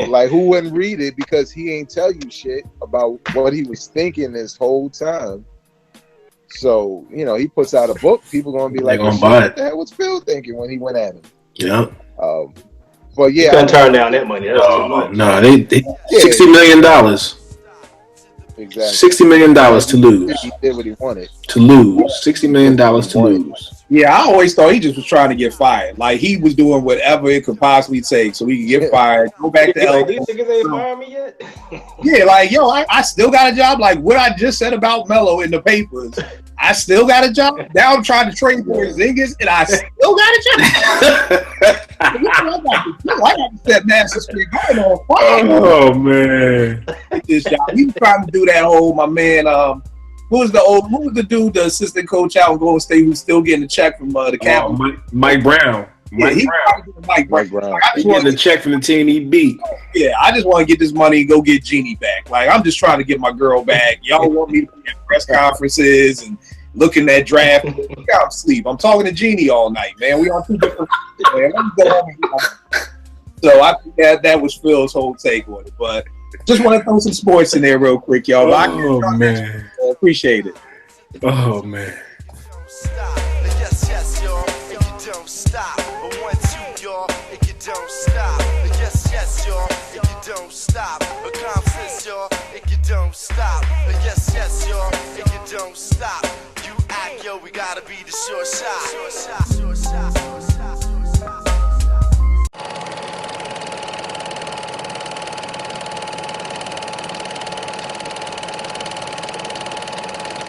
S5: like, who wouldn't read it because he ain't tell you shit about what he was thinking this whole time. So, you know, he puts out a book, people gonna be like, what the hell was Phil thinking when he went at him?
S4: Yeah.
S5: But yeah,
S7: you couldn't turn down that money. That's too much.
S4: No, they $60 million.
S5: Exactly.
S4: $60 million to lose.
S5: He did what he wanted.
S4: To lose. $60 million to lose.
S3: Yeah, I always thought he just was trying to get fired. Like he was doing whatever it could possibly take so he could get fired, go back to LA.
S7: These niggas ain't fired me yet.
S3: Yeah, like yo, I still got a job. Like what I just said about Melo in the papers, I still got a job. Now I'm trying to trade for Zingas, and I still got a job. I got to set master speed going on fire.
S4: Oh man,
S3: This job. He was trying to do that whole my man. Who was the dude, the assistant coach out in Golden State who's still getting a check from the Cavaliers?
S4: Mike Brown.
S3: Mike Brown.
S4: He getting a check from the team he beat.
S3: Yeah, I just want to get this money and go get Jeannie back. Like, I'm just trying to get my girl back. Y'all want me to be at press conferences and looking at draft. I'm asleep. I'm talking to Jeannie all night, man. We on 2 different man. Let me go home and get my... So I think that was Phil's whole take on it. But just want to throw some sports in there real quick, y'all.
S4: Oh, man.
S3: I appreciate it.
S4: Oh, man.
S8: Yes, y'all, and you don't stop. 1, 2, y'all, and you don't stop. Yes, y'all, and you don't stop. A confidence, y'all, and you don't stop. Yes, y'all, and you don't stop. You act, yo, we gotta be the short shot.